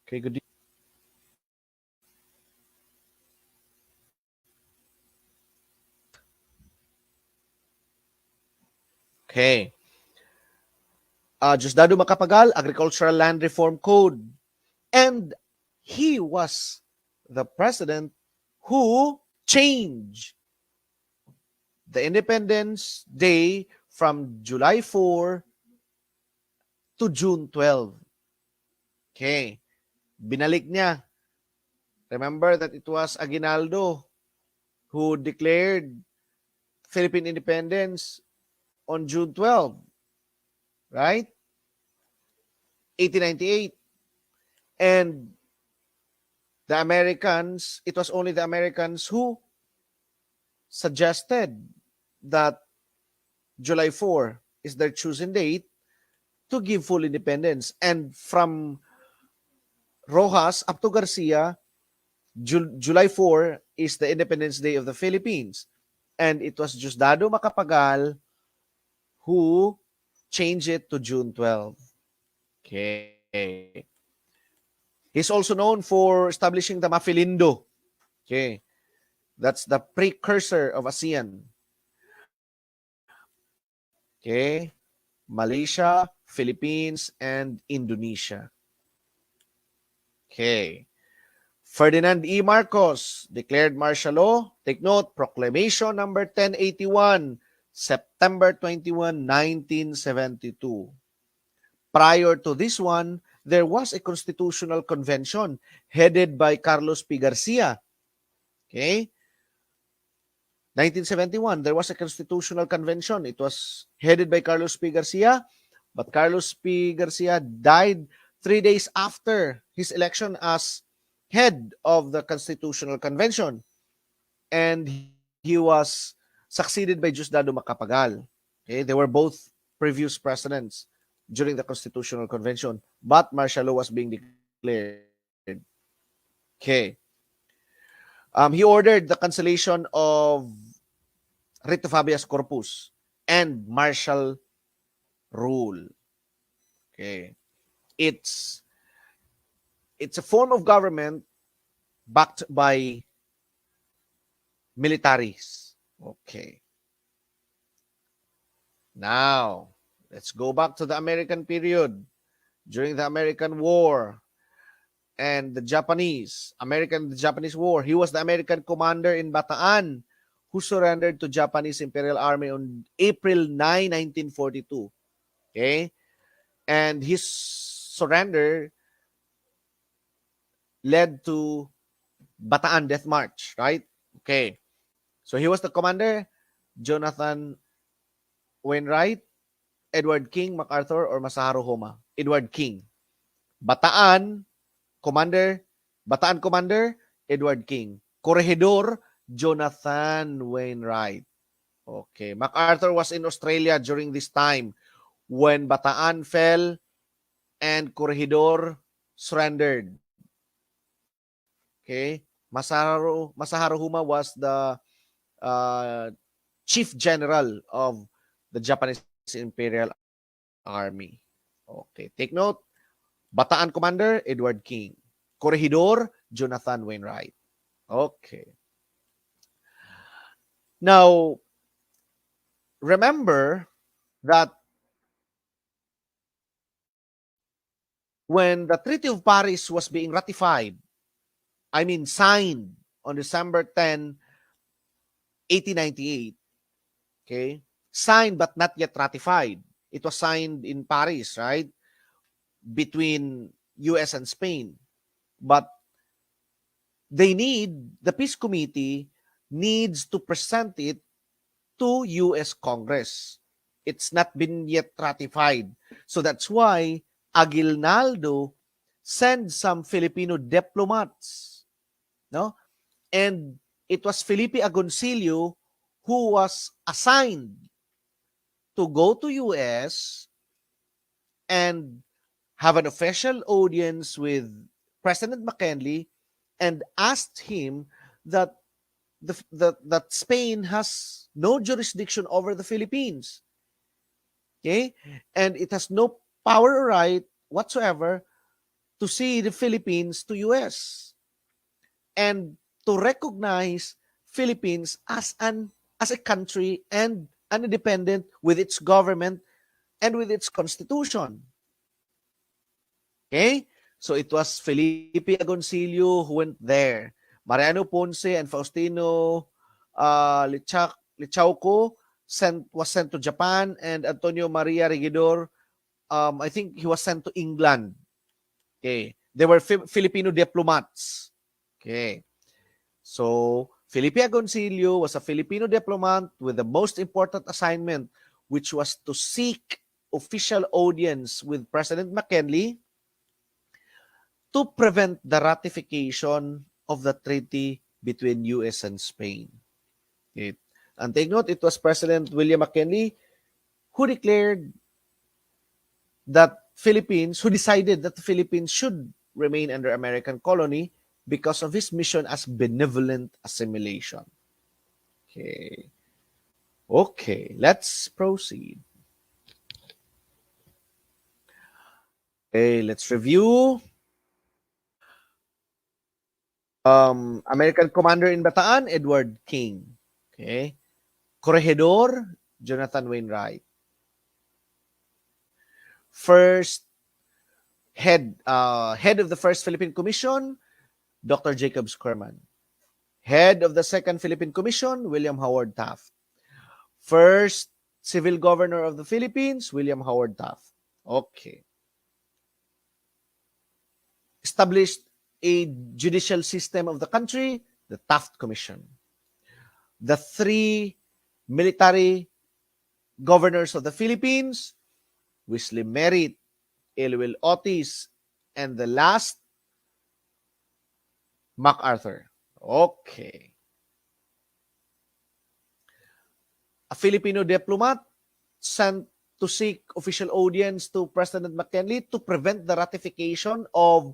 Okay, good. Okay. Diosdado Macapagal, Agricultural Land Reform Code. And he was the president who changed the Independence Day from July 4 to June 12. Okay. Binalik niya. Remember that it was Aguinaldo who declared Philippine independence on June 12, right? 1898. And the Americans, it was only the Americans who suggested that July 4 is their chosen date to give full independence. And from Rojas up to Garcia, July 4 is the Independence Day of the Philippines. And it was Diosdado Macapagal who changed it to June 12. Okay. He's also known for establishing the Mafilindo. Okay. That's the precursor of ASEAN. Okay. Malaysia, Philippines, and Indonesia. Okay. Ferdinand E. Marcos declared martial law. Take note, Proclamation number 1081, September 21, 1972. Prior to this one, there was a constitutional convention headed by Carlos P. Garcia. Okay? 1971, there was a constitutional convention. It was headed by Carlos P. Garcia, but Carlos P. Garcia died 3 days after his election as head of the constitutional convention. And he was succeeded by Diosdado Macapagal. Okay? They were both previous presidents during the constitutional convention, but martial law was being declared. Okay. He ordered the cancellation of writ of habeas corpus and martial rule. Okay. It's a form of government backed by militaries. Okay. Now, let's go back to the American period. During the American War and the Japanese War, he was the American commander in Bataan who surrendered to Japanese Imperial Army on April 9, 1942. Okay? And his surrender led to Bataan Death March, right? Okay. So he was the commander, Jonathan Wainwright, Edward King, MacArthur, or Masaharu Homa. Edward King. Bataan Commander, Edward King. Corregidor, Jonathan Wainwright. Okay. MacArthur was in Australia during this time when Bataan fell and Corregidor surrendered. Okay. Masaharu Homa was the chief general of the Japanese Imperial Army. Okay. Take note. Bataan Commander, Edward King. Corregidor, Jonathan Wainwright. Okay. Now, remember that when the Treaty of Paris was being signed on December 10, 1898, okay? Signed but not yet ratified. It was signed in Paris, right? Between US and Spain. But the Peace Committee needs to present it to US Congress. It's not been yet ratified. So that's why Aguinaldo sent some Filipino diplomats, no? And it was Felipe Agoncillo who was assigned to go to US and have an official audience with President McKinley and asked him that that Spain has no jurisdiction over the Philippines. Okay? And it has no power or right whatsoever to see the Philippines to US and to recognize Philippines as a country and an independent with its government and with its constitution. Okay? So it was Felipe Agoncillo who went there. Mariano Ponce and Faustino Lichauco was sent to Japan, and Antonio Maria Regidor, I think he was sent to England. Okay. They were Filipino diplomats. Okay. So, Felipe Agoncillo was a Filipino diplomat with the most important assignment, which was to seek official audience with President McKinley to prevent the ratification of the treaty between US and Spain. Okay. And take note, it was President William McKinley who declared that who decided that the Philippines should remain under American colony because of his mission as benevolent assimilation. Okay. Okay, let's proceed. Okay, let's review. American commander in Bataan, Edward King. Okay. Corregidor, Jonathan Wainwright. First head of the first Philippine Commission, Dr. Jacob Skerman. Head of the second Philippine Commission, William Howard Taft. First civil governor of the Philippines, William Howard Taft. Okay. Established a judicial system of the country, the Taft Commission. The three military governors of the Philippines, Wesley Merritt, Elwell Otis, and the last, MacArthur. Okay. A Filipino diplomat sent to seek official audience to President McKinley to prevent the ratification of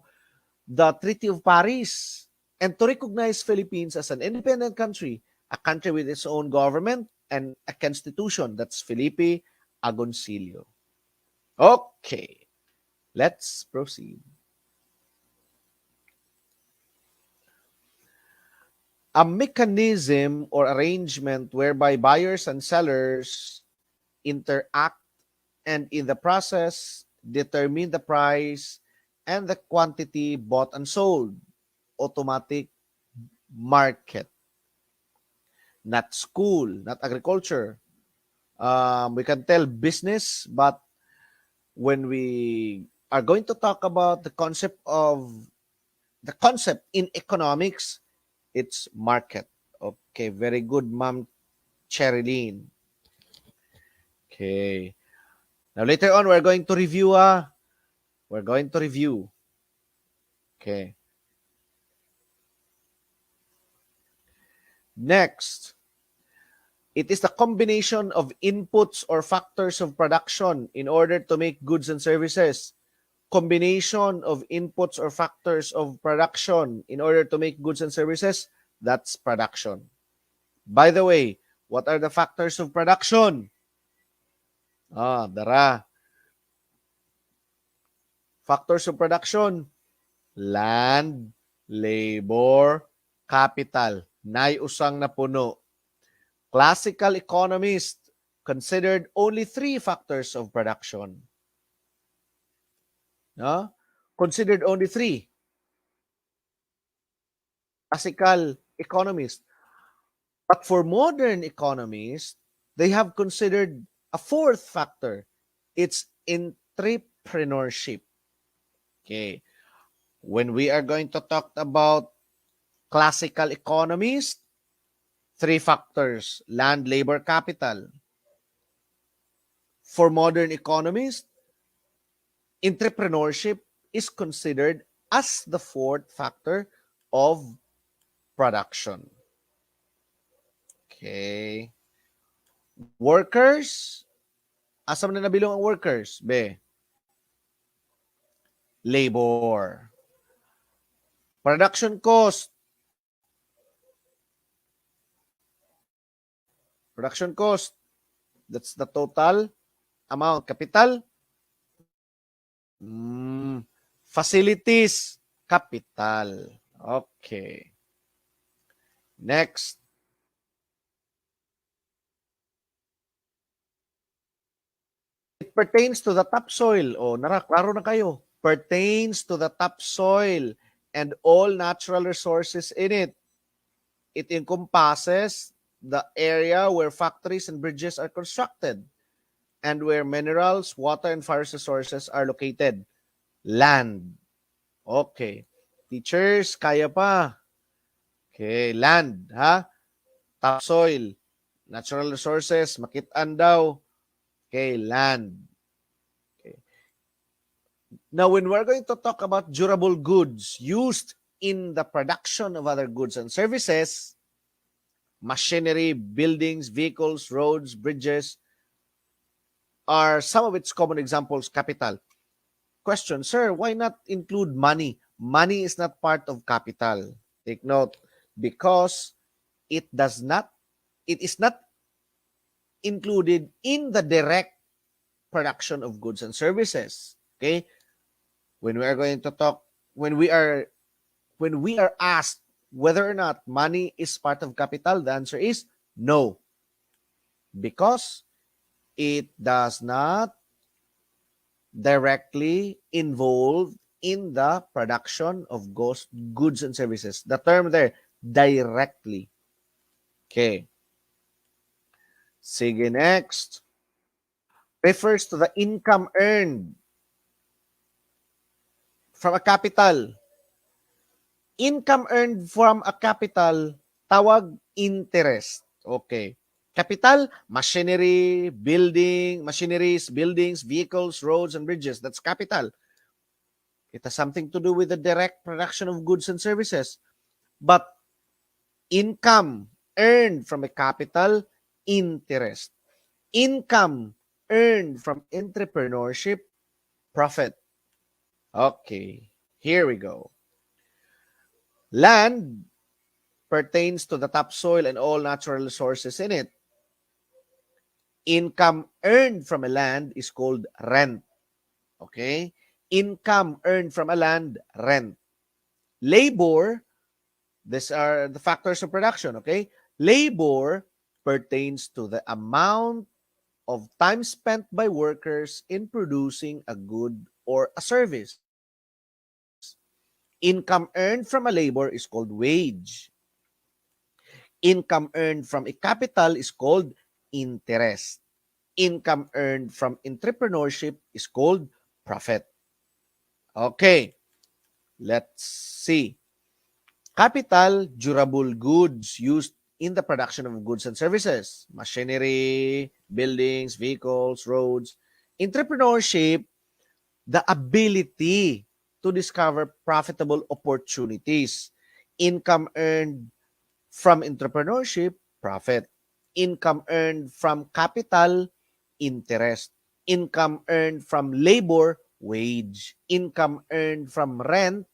the Treaty of Paris and to recognize Philippines as an independent country, a country with its own government and a constitution. That's Felipe Agoncillo. Okay, let's proceed. A mechanism or arrangement whereby buyers and sellers interact and in the process determine the price and the quantity bought and sold. Automatic market. Not school, not agriculture. We can tell business, but when we are going to talk about the concept in economics, it's market. Okay, very good, Ma'am Cherilyn. Okay. Now later on, we're going to review. We're going to review. Okay. Next, it is the combination of inputs or factors of production in order to make goods and services. Combination of inputs or factors of production in order to make goods and services, that's production. By the way, what are the factors of production? Dara. Factors of production, land, labor, capital. Nay usang na puno. Classical economists considered only 3 factors of production. Considered only 3. Classical economists. But for modern economists, they have considered a 4th factor. It's entrepreneurship. Okay. When we are going to talk about classical economists, 3 factors: land, labor, capital. For modern economists, entrepreneurship is considered as the 4th factor of production. Okay. Workers. Asa man na nabilong ang workers? Be. Labor. Production cost. Production cost. That's the total amount. Capital. Facilities, capital. Okay. Next. It pertains to the topsoil. O, klaro na kayo. Pertains to the topsoil and all natural resources in it. It encompasses the area where factories and bridges are constructed and where minerals, water, and forest resources are located. Land. Okay. Teachers, kaya pa. Okay, land, ha? Topsoil. Natural resources, makitaan daw. Okay, land. Okay. Now, when we're going to talk about durable goods used in the production of other goods and services, machinery, buildings, vehicles, roads, bridges are some of its common examples. Capital. Question, sir, why not include money? Money is not part of capital. Take note, because it is not included in the direct production of goods and services. Okay? When we are going to talk, when we are asked whether or not money is part of capital, the answer is no. Because it does not directly involve in the production of goods and services. The term there, directly. Okay. Sige, next. Refers to the income earned from a capital. Income earned from a capital, tawag interest. Okay. Capital, machineries, buildings, vehicles, roads, and bridges. That's capital. It has something to do with the direct production of goods and services. But income earned from a capital, interest. Income earned from entrepreneurship, profit. Okay, here we go. Land pertains to the topsoil and all natural resources in it. Income earned from a land is called rent. Okay? Income earned from a land, rent. Labor, these are the factors of production. Okay? Labor pertains to the amount of time spent by workers in producing a good or a service. Income earned from a labor is called wage. Income earned from a capital is called interest. Income earned from entrepreneurship is called profit. Okay, let's see. Capital, durable goods used in the production of goods and services. Machinery, buildings, vehicles, roads. Entrepreneurship, the ability to discover profitable opportunities. Income earned from entrepreneurship, profit. Income earned from capital, interest. Income earned from labor, wage. Income earned from rent,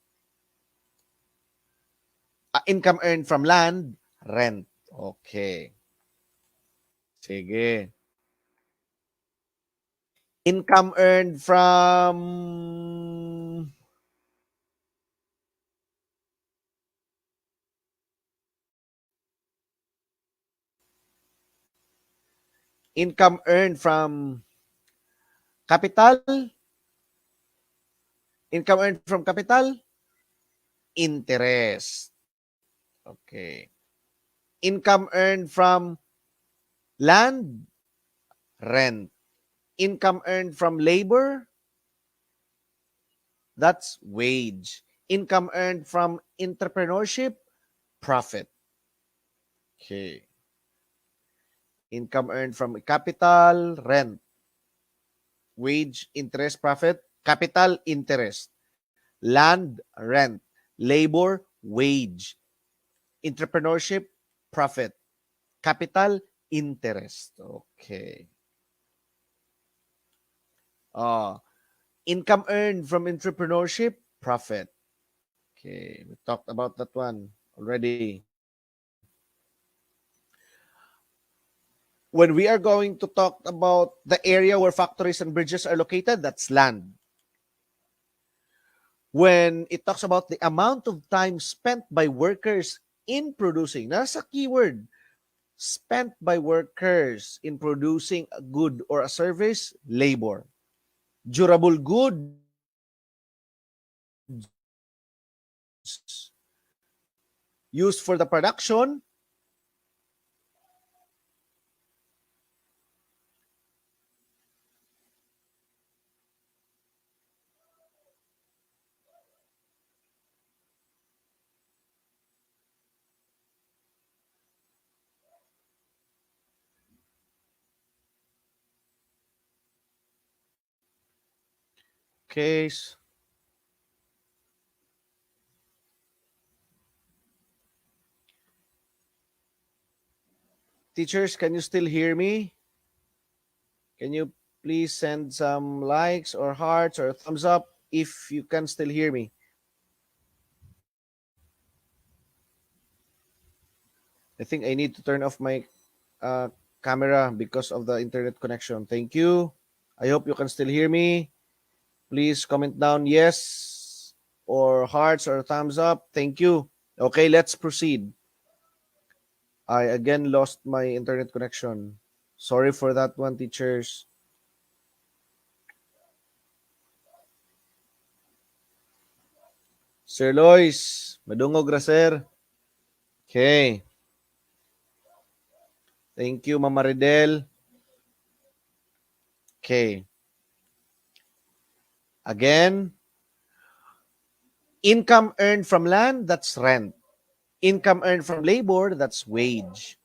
income earned from land, rent. Okay. Sige. Income earned from capital, income earned from capital, interest. Okay. Income earned from land, rent. Income earned from labor, that's wage. Income earned from entrepreneurship, profit. Okay. Income earned from capital, rent. Wage, interest, profit. Capital, interest. Land, rent. Labor, wage. Entrepreneurship, profit. Capital, interest. Okay. Income earned from entrepreneurship, profit. Okay, we talked about that one already. When we are going to talk about the area where factories and bridges are located, that's land. when it talks about the amount of time spent by workers in producing, nasa keyword, spent by workers in producing a good or a service, labor. Durable goods used for the production, case. Teachers, can you still hear me? Can you please send some likes or hearts or thumbs up if you can still hear me? I think I need to turn off my uh, camera because of the internet connection. Thank you. I hope you can still hear me. Please comment down yes or hearts or thumbs up. Thank you. Okay, let's proceed. I again lost my internet connection. Sorry for that one, teachers. Sir Lois, madungog ra sir. Okay. Thank you, Mama Redel. Okay. Again, income earned from land, that's rent. Income earned from labor, that's wage.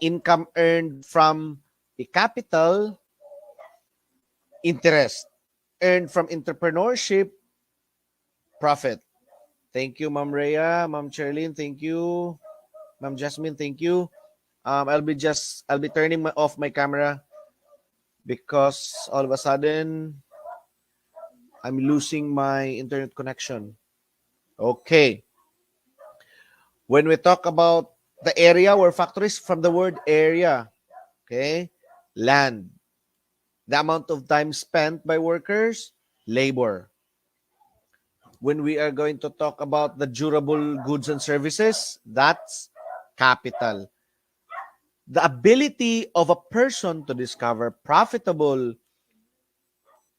Income earned from the capital, interest. Earned from entrepreneurship, profit. Thank you, Ma'am Rhea, Ma'am Charlene, thank you. Ma'am Jasmine, thank you. I'll be turning off my camera because all of a sudden I'm losing my internet connection. Okay. When we talk about the area where factories, from the word area, okay, land, the amount of time spent by workers, labor. When we are going to talk about the durable goods and services, that's capital. The ability of a person to discover profitable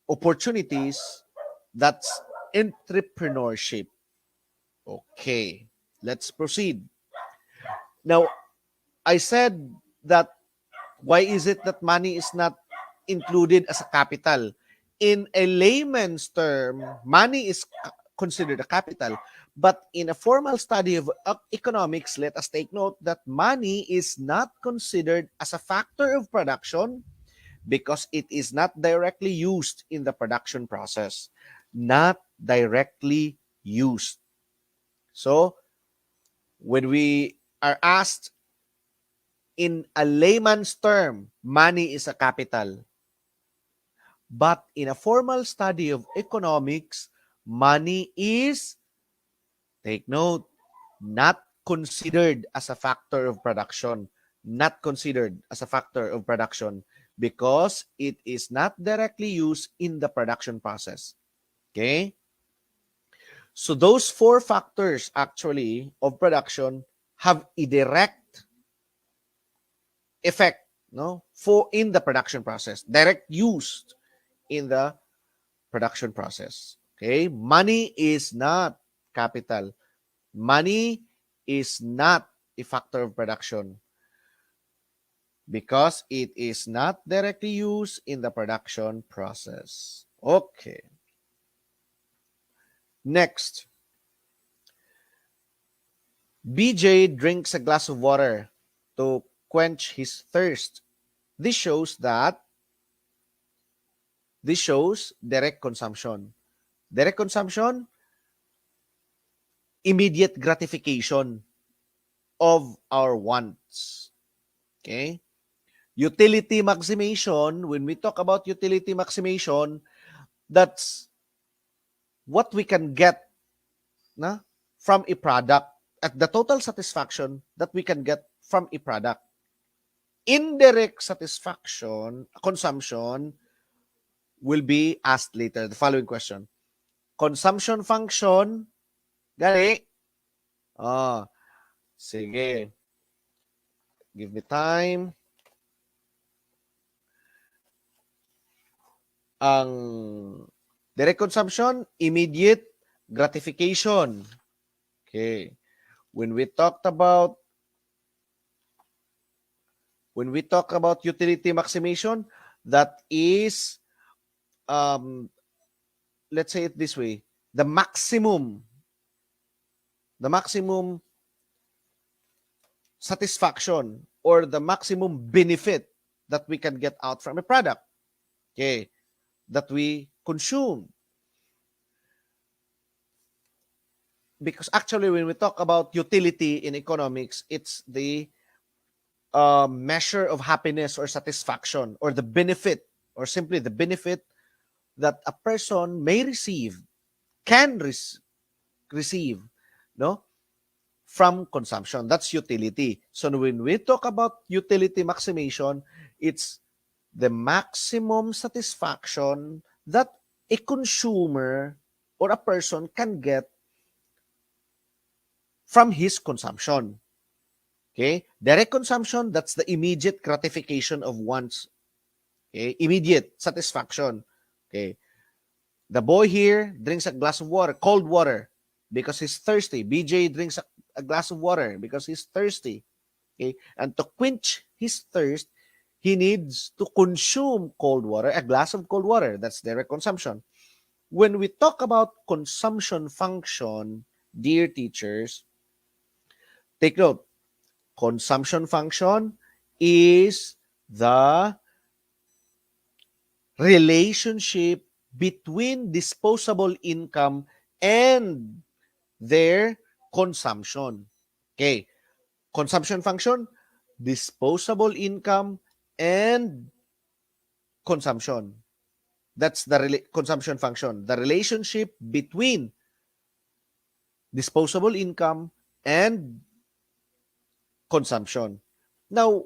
opportunities, that's entrepreneurship. Okay, let's proceed. Now, I said that why is it that money is not included as a capital? In a layman's term, money is considered a capital. But in a formal study of economics, let us take note that money is not considered as a factor of production because it is not directly used in the production process. Not directly used. So, when we are asked in a layman's term, money is a capital. But in a formal study of economics, money is, take note, not considered as a factor of production. Not considered as a factor of production because it is not directly used in the production process. Okay? So those four factors actually of production have a direct effect, no, for in the production process, direct use in the production process. Okay, money is not capital. Money is not a factor of production because it is not directly used in the production process. Okay, next, BJ drinks a glass of water to quench his thirst. This shows direct consumption. Direct consumption, immediate gratification of our wants. Okay? Utility maximization, when we talk about utility maximization, that's what we can get na, from a product at the total satisfaction that we can get from a product. Indirect satisfaction, consumption, will be asked later. The following question. consumption function, gali. Oh, sige. Give me time. Ang direct consumption, immediate gratification. Okay. When we talk about utility maximization, that is, let's say it this way, the maximum satisfaction or the maximum benefit that we can get out from a product, okay, that we consume. Because actually, when we talk about utility in economics, it's the measure of happiness or satisfaction, or the benefit, or simply the benefit that a person may receive, can receive, no, from consumption. That's utility. So when we talk about utility maximization, it's the maximum satisfaction that a consumer or a person can get from his consumption. Okay? Direct consumption, that's the immediate gratification of one's, okay, immediate satisfaction. Okay? The boy here drinks a glass of water, cold water, because he's thirsty. BJ drinks a glass of water because he's thirsty. Okay? And to quench his thirst, he needs to consume cold water, a glass of cold water. That's direct consumption. When we talk about consumption function, dear teachers, take note, consumption function is the relationship between disposable income and their consumption. Okay. Consumption function, disposable income, and consumption. That's the consumption function. The relationship between disposable income and consumption. Now,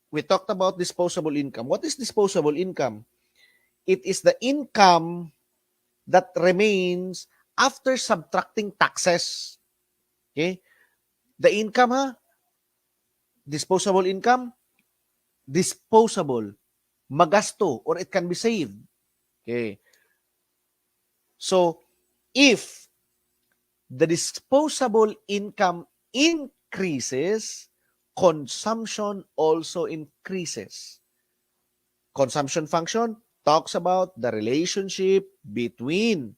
we talked about disposable income. What is disposable income? It is the income that remains after subtracting taxes. Okay? The income, disposable income, disposable, magasto, or it can be saved. Okay? So, if the disposable income increases, consumption also increases. Consumption function talks about the relationship between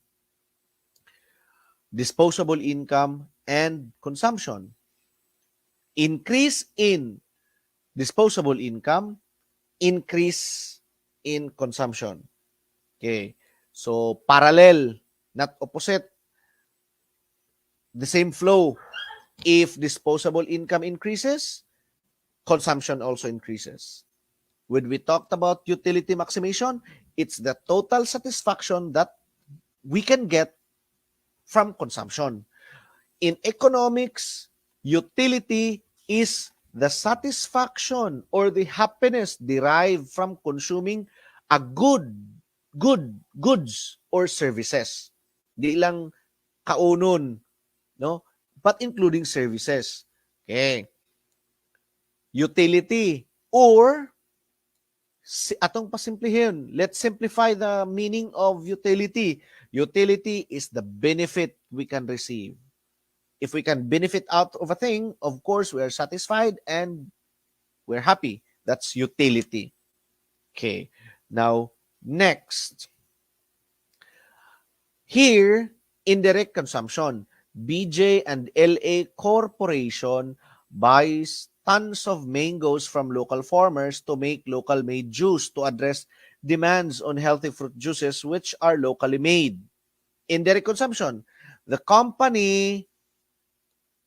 disposable income and consumption. Increase in disposable income, increase in consumption. Okay. So, parallel, not opposite. The same flow. If disposable income increases, consumption also increases. When we talked about utility maximization, it's the total satisfaction that we can get from consumption. In economics, utility is the satisfaction or the happiness derived from consuming a goods or services. Di lang kaunon, no? But including services. Okay. Utility or atong pasimplihin. Let's simplify the meaning of utility. Utility is the benefit we can receive. If we can benefit out of a thing, of course, we are satisfied and we're happy. That's utility. Okay. Now, next. Here, indirect consumption. BJ and LA Corporation buys tons of mangoes from local farmers to make local-made juice to address demands on healthy fruit juices which are locally made. Indirect consumption. The company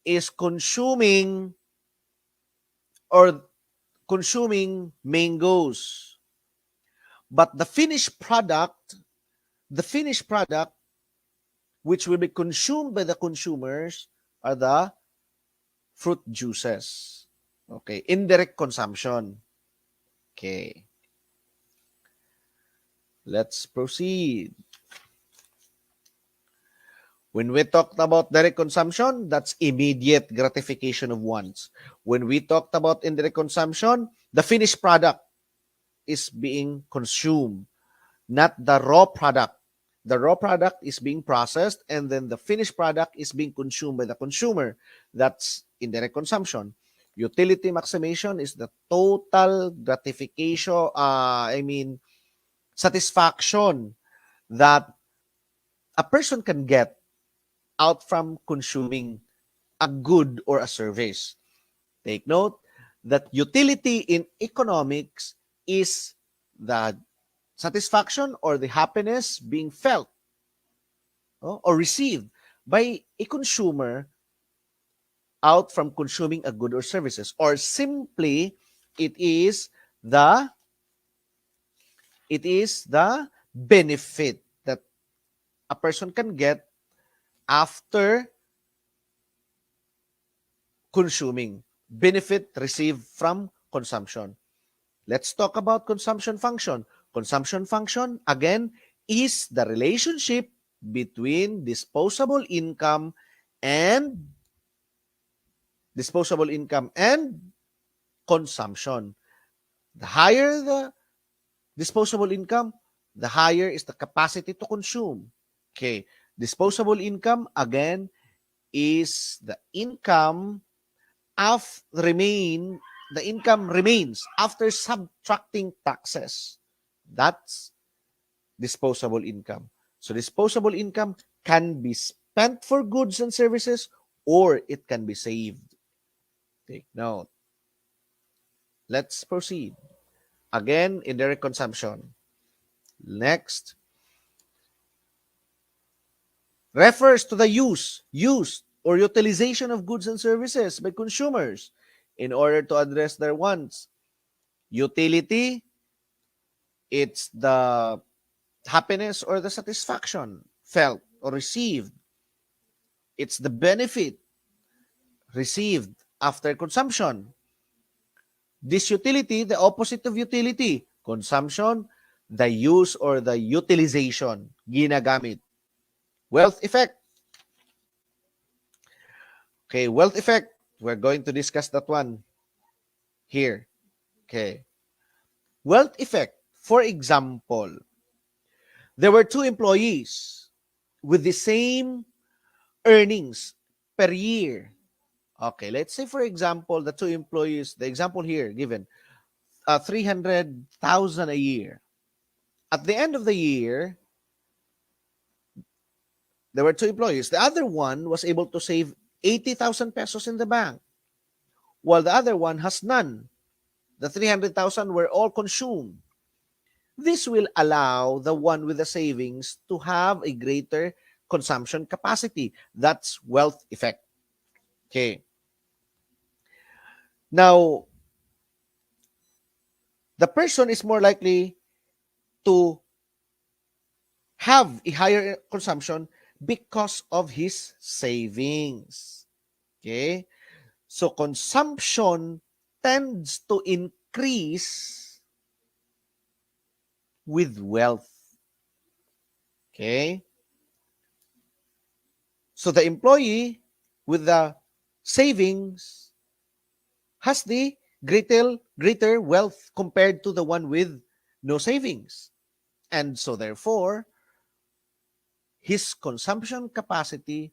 is consuming mangoes. But the finished product which will be consumed by the consumers are the fruit juices. Okay, indirect consumption. Okay. Let's proceed. When we talked about direct consumption, that's immediate gratification of wants. When we talked about indirect consumption, the finished product is being consumed, not the raw product. The raw product is being processed and then the finished product is being consumed by the consumer. That's indirect consumption. Utility maximization is the total gratification, satisfaction that a person can get out from consuming a good or a service. Take note that utility in economics is the satisfaction or the happiness being felt or received by a consumer out from consuming a good or services, or simply it is the benefit that a person can get after consuming, benefit received from consumption. Let's talk about consumption function. Consumption function, again, is the relationship between and disposable income and consumption. The higher the disposable income, the higher is the capacity to consume. Okay. Disposable income, again, is the income the income remains after subtracting taxes. That's disposable income. So disposable income can be spent for goods and services or it can be saved. Take note. Let's proceed. Again, indirect consumption. Next, refers to the use or utilization of goods and services by consumers in order to address their wants. Utility, it's the happiness or the satisfaction felt or received. It's the benefit received after consumption. Disutility, the opposite of utility. Consumption, the use or the utilization, ginagamit. Wealth effect. Okay, wealth effect. We're going to discuss that one here. Okay. Wealth effect. For example, there were two employees with the same earnings per year. Okay, let's say, for example, the two employees, the example here given, 300,000 a year. At the end of the year, there were two employees. The other one was able to save 80,000 pesos in the bank, while the other one has none. The 300,000 were all consumed. This will allow the one with the savings to have a greater consumption capacity. That's wealth effect. Okay. Now, the person is more likely to have a higher consumption because of his savings. Okay? So, consumption tends to increase with wealth. Okay? So, the employee with the savings has the greater wealth compared to the one with no savings. And so, therefore, his consumption capacity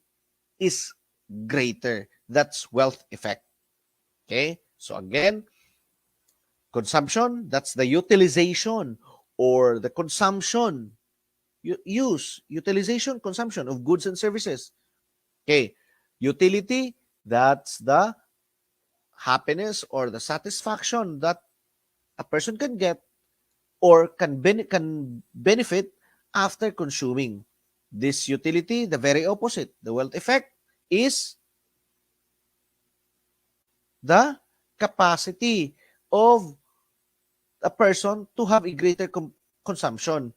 is greater. That's wealth effect. Okay? So, again, consumption, that's the utilization or the consumption, utilization, consumption of goods and services. Okay. Utility, that's the happiness or the satisfaction that a person can get or can benefit after consuming. This utility, the very opposite. The wealth effect is the capacity of a person to have a greater consumption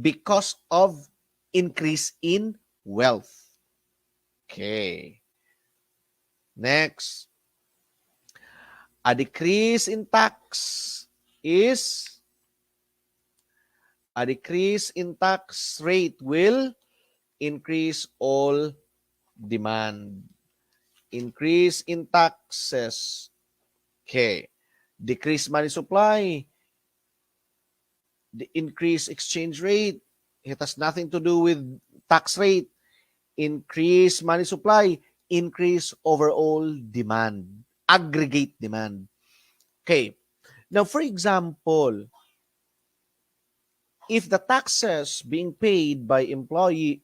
because of increase in wealth. Okay. Next. A decrease in tax rate will increase all demand. Increase in taxes. Okay. Decrease money supply. The increase exchange rate. It has nothing to do with tax rate. Increase money supply. Increase overall demand. Aggregate demand. Okay. Now, for example, if the taxes being paid by employees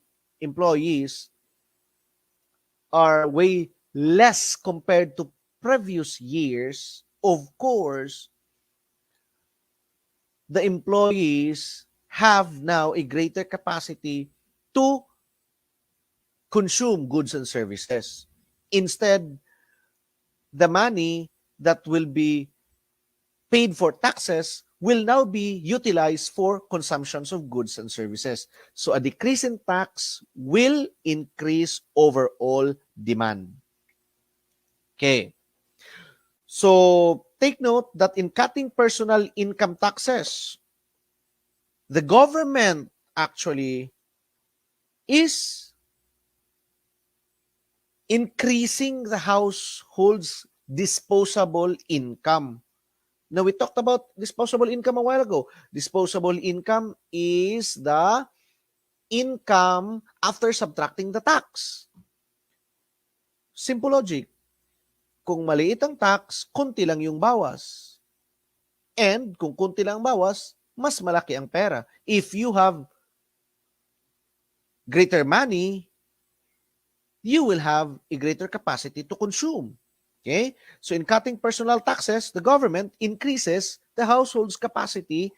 are way less compared to previous years, of course, the employees have now a greater capacity to consume goods and services. Instead, the money that will be paid for taxes will now be utilized for consumptions of goods and services. So a decrease in tax will increase overall demand. Okay. So take note that in cutting personal income taxes, the government actually is increasing the household's disposable income. Now, we talked about disposable income a while ago. Disposable income is the income after subtracting the tax. Simple logic. Kung maliit ang tax, konti lang yung bawas. And kung konti lang bawas, mas malaki ang pera. If you have greater money, you will have a greater capacity to consume. Okay? So in cutting personal taxes, the government increases the household's capacity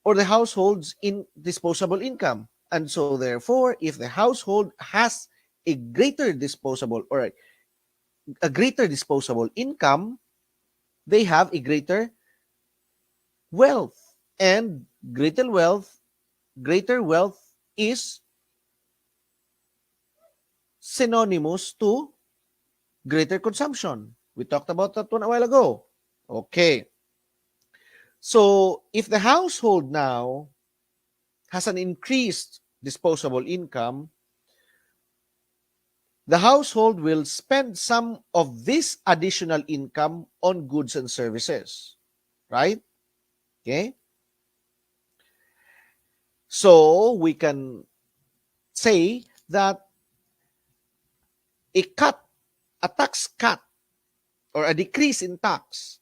or the household's in disposable income. And so therefore, if the household has a greater disposable or a greater disposable income, they have a greater wealth. And greater wealth is synonymous to greater consumption. We talked about that one a while ago. Okay. So if the household now has an increased disposable income, the household will spend some of this additional income on goods and services. Right? Okay? So we can say that a tax cut, or a decrease in tax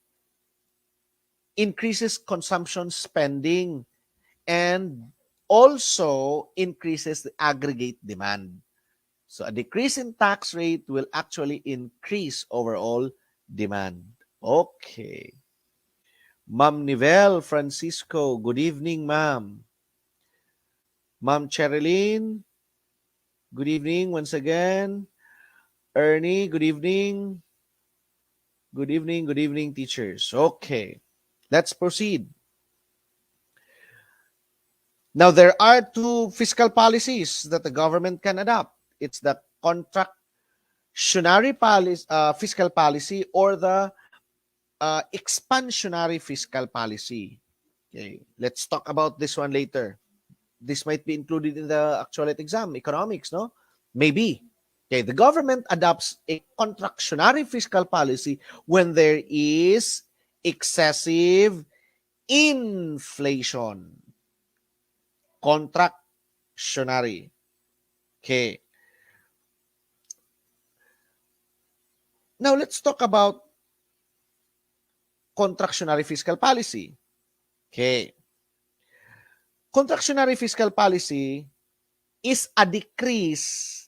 increases consumption spending and also increases the aggregate demand. So a decrease in tax rate will actually increase overall demand. Okay. Ma'am Nivel Francisco, good evening, ma'am. Ma'am Cherilyn, good evening once again. Ernie, good evening. Good evening, teachers. Okay, let's proceed. Now, there are two fiscal policies that the government can adopt. It's the contractionary fiscal policy or the expansionary fiscal policy. Okay, let's talk about this one later. This might be included in the actual exam, economics, no? Maybe. Okay, the government adopts a contractionary fiscal policy when there is excessive inflation. Contractionary. Okay. Now, let's talk about contractionary fiscal policy. Okay. Contractionary fiscal policy is a decrease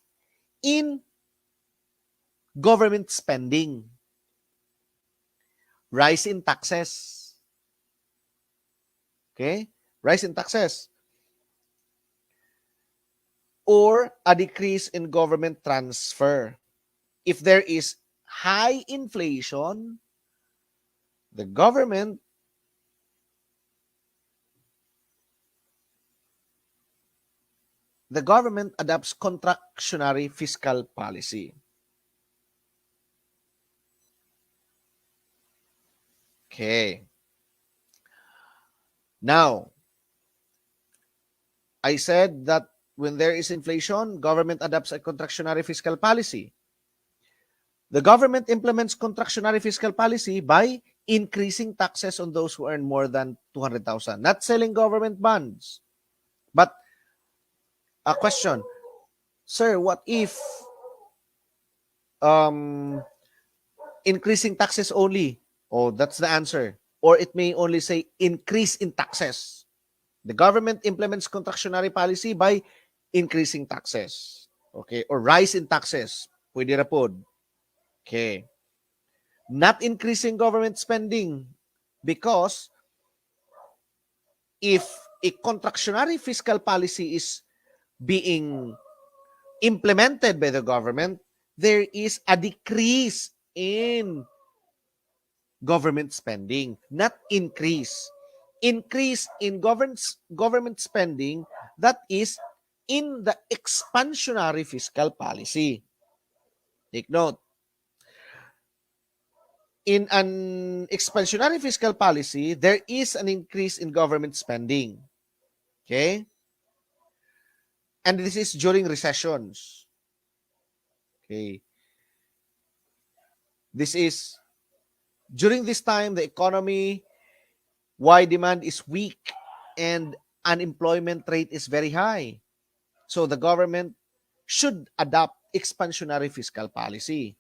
in government spending, rise in taxes. Okay? Rise in taxes. Or a decrease in government transfer. If there is high inflation, the government adopts contractionary fiscal policy. Okay. Now, I said that when there is inflation, government adopts a contractionary fiscal policy. The government implements contractionary fiscal policy by increasing taxes on those who earn more than 200,000, not selling government bonds. But a question, sir, what if um, increasing taxes only? Oh, that's the answer. Or it may only say increase in taxes. The government implements contractionary policy by increasing taxes. Okay? Or rise in taxes. Pwede ra pod. Okay. Not increasing government spending because if a contractionary fiscal policy is being implemented by the government, there is a decrease in government spending, not increase. Increase in government spending, that is in the expansionary fiscal policy. Take note. In an expansionary fiscal policy, there is an increase in government spending. Okay? And this is during recessions. Okay? This is, during this time, the economy, why demand is weak and unemployment rate is very high. So the government should adopt expansionary fiscal policy.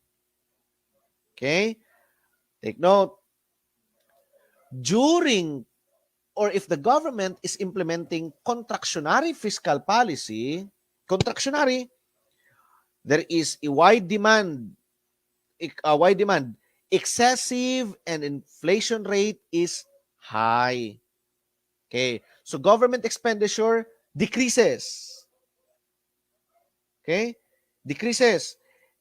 Okay? Take note. During, or if the government is implementing contractionary fiscal policy, contractionary, there is a wide demand, excessive, and inflation rate is high. Okay, so government expenditure decreases. Okay, decreases,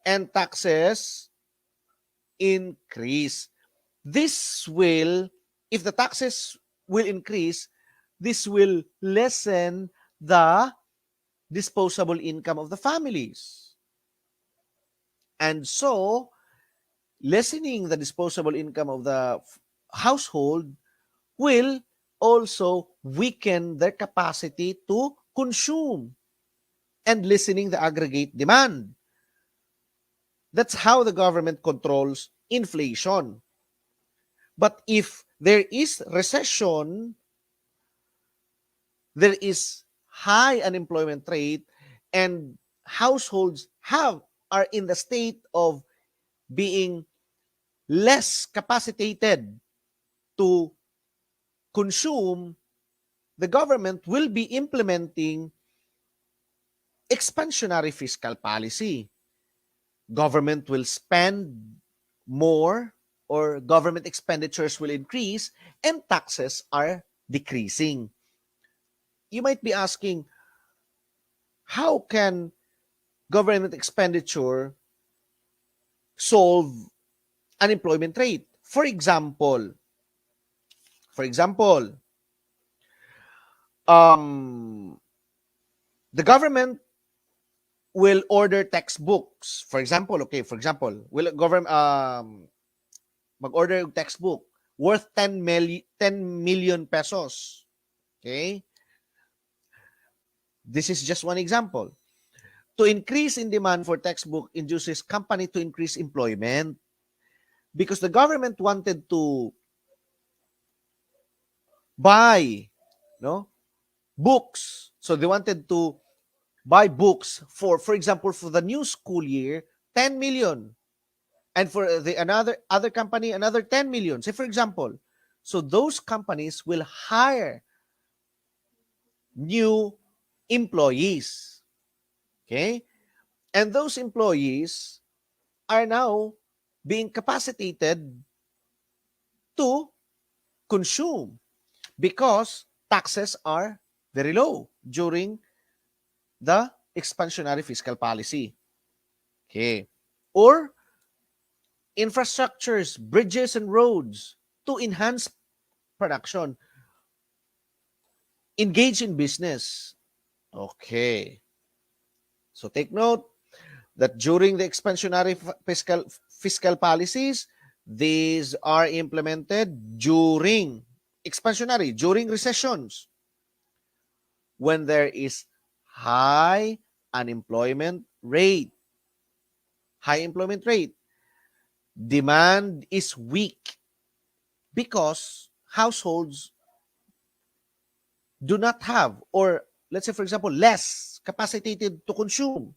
and taxes increase. This will, if the taxes will increase, this will lessen the disposable income of the families. And so, lessening the disposable income of the household will also weaken their capacity to consume and lessening the aggregate demand. That's how the government controls inflation. But if there is recession, there is high unemployment rate, and households are in the state of being less capacitated to consume, the government will be implementing expansionary fiscal policy. Government will spend more, or government expenditures will increase, and taxes are decreasing. You might be asking, how can government expenditure solve unemployment rate? For example, the government will order textbooks. For example, will government mag-order ng textbook worth 10 million pesos. Okay? This is just one example. To increase in demand for textbook induces company to increase employment, because the government wanted to buy books. So they wanted to buy books for example, for the new school year, 10 million. And for the other company, another 10 million. Say for example, so those companies will hire new employees. Okay? And those employees are now being capacitated to consume because taxes are very low during the expansionary fiscal policy. Okay. Or infrastructures, bridges and roads to enhance production. Engage in business. Okay. So take note that during the expansionary fiscal policies, these are implemented during recessions, when there is high unemployment rate. High employment rate. Demand is weak because households do not have, or let's say, for example, less capacitated to consume.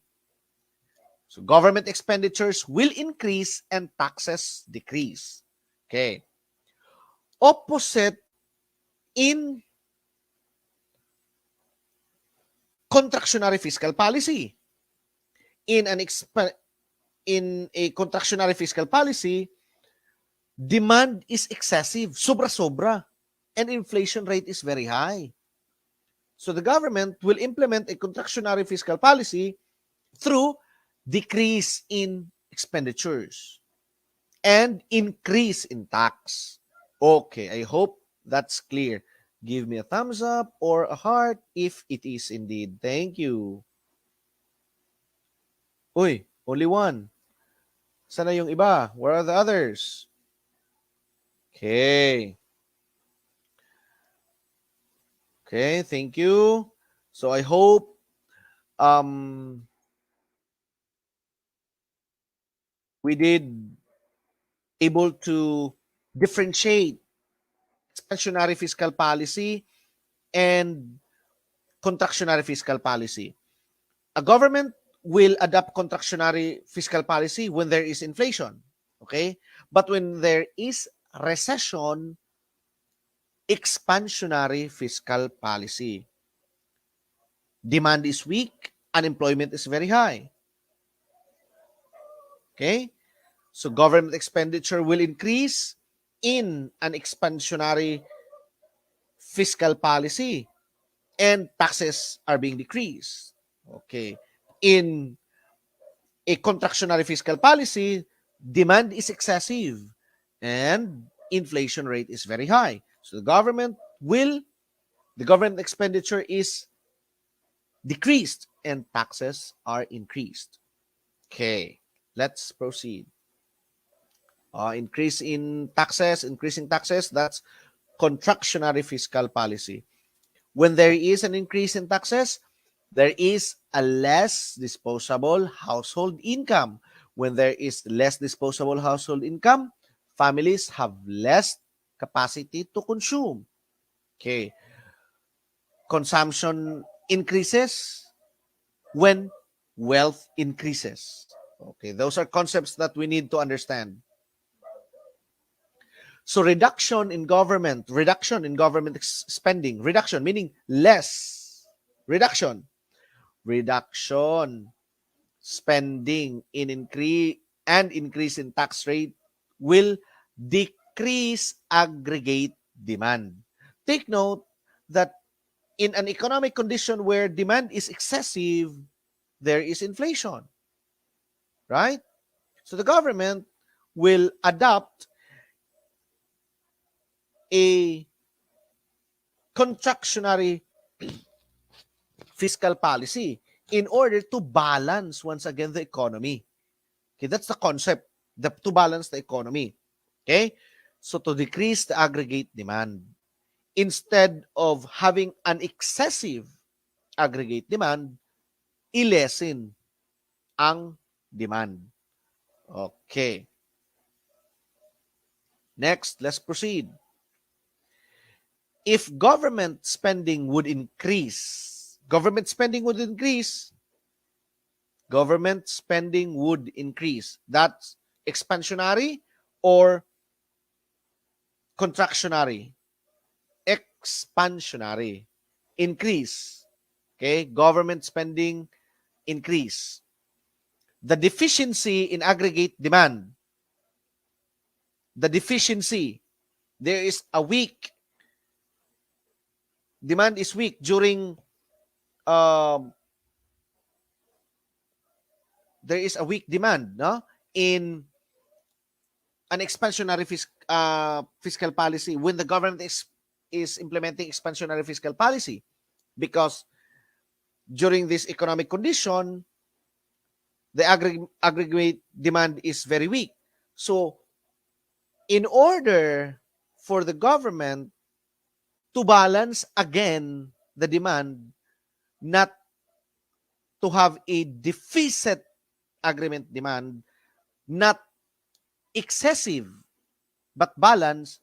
So government expenditures will increase and taxes decrease. Okay. Opposite in contractionary fiscal policy. In an in a contractionary fiscal policy, demand is excessive, sobra-sobra, and inflation rate is very high. So the government will implement a contractionary fiscal policy through decrease in expenditures and increase in tax. Okay, I hope that's clear. Give me a thumbs up or a heart if it is indeed. Thank you. Uy, only one. Sana yung iba? Where are the others? Okay. Okay, thank you. So I hope um we did able to differentiate expansionary fiscal policy and contractionary fiscal policy. A government will adopt contractionary fiscal policy when there is inflation, okay? But when there is recession, expansionary fiscal policy. Demand is weak, unemployment is very high. Okay? So government expenditure will increase in an expansionary fiscal policy and taxes are being decreased. Okay. In a contractionary fiscal policy, demand is excessive and inflation rate is very high. So the government expenditure is decreased and taxes are increased. Okay, let's proceed. Increasing taxes, that's contractionary fiscal policy. When there is an increase in taxes, there is a less disposable household income. When there is less disposable household income, families have less capacity to consume. Okay. Consumption increases when wealth increases. Okay, those are concepts that we need to understand. So reduction in government spending, reduction meaning less, reduction spending in increase in tax rate will decrease aggregate demand. Take note that in an economic condition where demand is excessive, there is inflation, right? So the government will adopt a contractionary fiscal policy in order to balance once again the economy. Okay, that's the concept, to balance the economy. Okay, so to decrease the aggregate demand, instead of having an excessive aggregate demand, i-lessen ang demand. Okay. Next, let's proceed. If government spending would increase, government spending would increase. That's expansionary or contractionary? Expansionary. Increase. Okay, government spending increase. The deficiency in aggregate demand. There is a weak demand is weak during there is a weak demand, no, in an expansionary fiscal policy when the government is implementing expansionary fiscal policy, because during this economic condition the aggregate demand is very weak. So in order for the government to balance again the demand, not to have a deficit agreement demand, not excessive but balanced,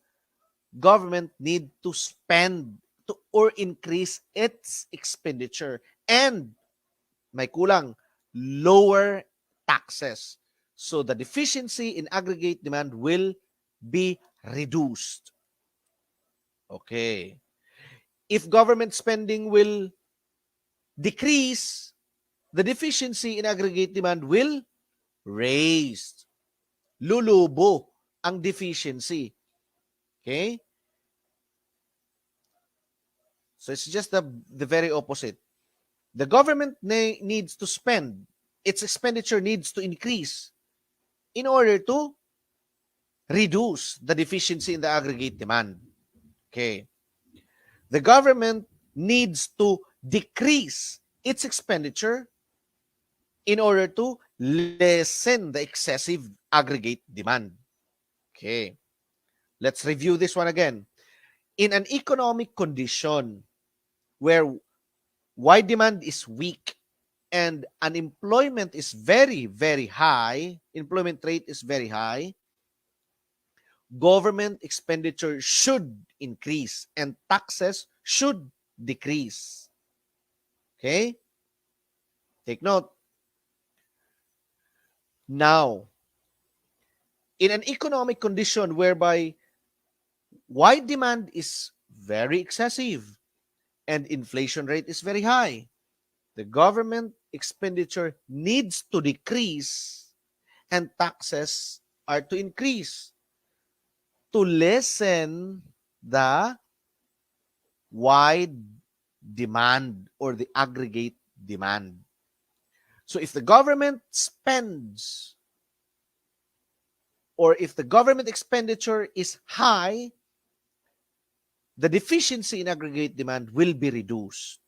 government need to spend to or increase its expenditure and may kulang lower taxes. So the deficiency in aggregate demand will be reduced. Okay. If government spending will decrease, the deficiency in aggregate demand will raise. Lulubo ang deficiency. Okay? So it's just the very opposite. The government needs to spend. Its expenditure needs to increase in order to reduce the deficiency in the aggregate demand. Okay. The government needs to decrease its expenditure in order to lessen the excessive aggregate demand. Okay. Let's review this one again. In an economic condition where wide demand is weak and unemployment is very, very high, employment rate is very high, government expenditure should increase and taxes should decrease. Okay? Take note. Now, in an economic condition whereby wide demand is very excessive and inflation rate is very high, the government expenditure needs to decrease and taxes are to increase to lessen the wide demand or the aggregate demand. So if the government spends or if the government expenditure is high, the deficiency in aggregate demand will be reduced.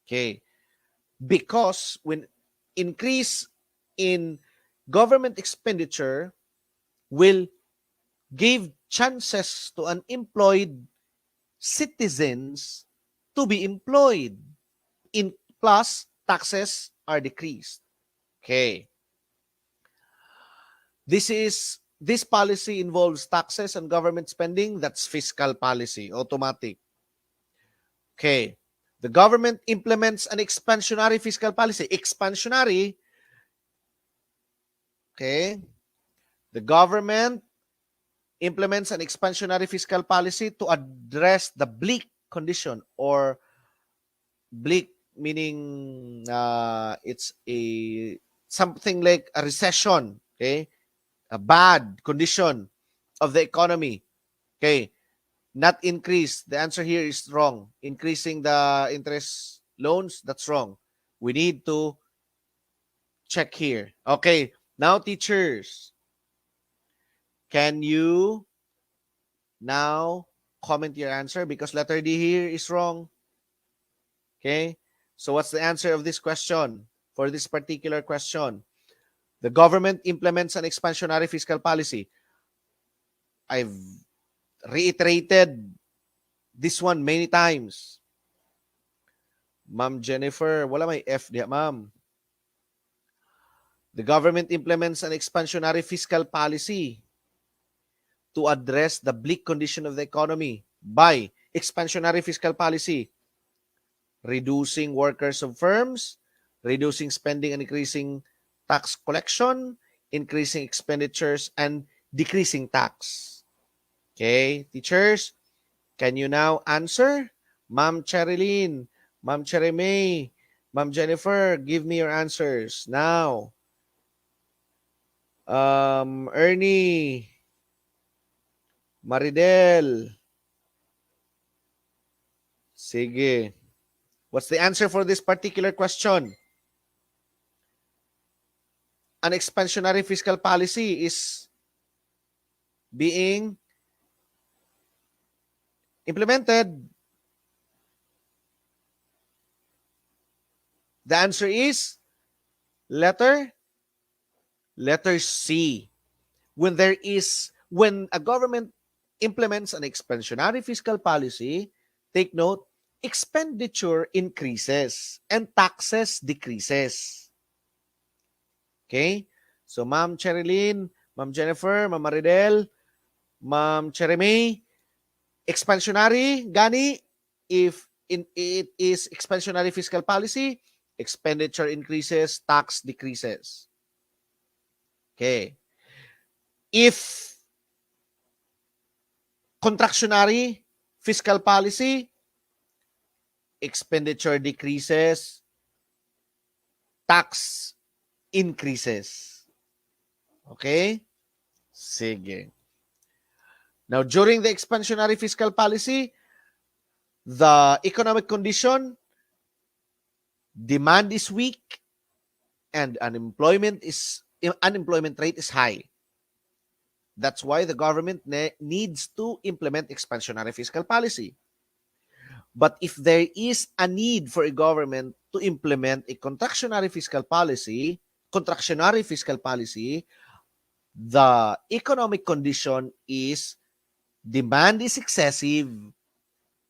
Okay. Because when increase in government expenditure will give chances to unemployed citizens to be employed. In plus, taxes are decreased. Okay. This policy involves taxes and government spending. That's fiscal policy, automatic. Okay. The government implements an expansionary fiscal policy. Expansionary, okay. The government implements an expansionary fiscal policy to address the bleak condition, or bleak meaning it's a something like a recession, okay, a bad condition of the economy. Okay, not increase. The answer here is wrong. Increasing the interest loans, that's wrong. We need to check here. Okay, now teachers, can you now comment your answer because letter D here is wrong. Okay, so what's the answer of this question for this particular question? The government implements an expansionary fiscal policy. I've reiterated this one many times. Ma'am Jennifer, wala may F diya, ma'am. The government implements an expansionary fiscal policy to address the bleak condition of the economy by expansionary fiscal policy, reducing workers of firms, reducing spending and increasing tax collection, increasing expenditures, and decreasing tax. Okay, teachers, can you now answer? Ma'am Cherilyn, Ma'am Cheremay, Ma'am Jennifer, give me your answers now. Ernie, Maridel. Sige. What's the answer for this particular question? An expansionary fiscal policy is being implemented. The answer is letter C. When a government implements an expansionary fiscal policy, take note, expenditure increases and taxes decreases. Okay? So, Ma'am Cherilyn, Ma'am Jennifer, Ma'am Maridel, Ma'am Cheremy, expansionary, gani, if it is expansionary fiscal policy, expenditure increases, tax decreases. Okay. If contractionary fiscal policy, expenditure decreases, tax increases. Okay? Sige. Now, during the expansionary fiscal policy, the economic condition, demand is weak, and unemployment rate is high. That's why the government needs to implement expansionary fiscal policy. But if there is a need for a government to implement a contractionary fiscal policy, the economic condition is demand is excessive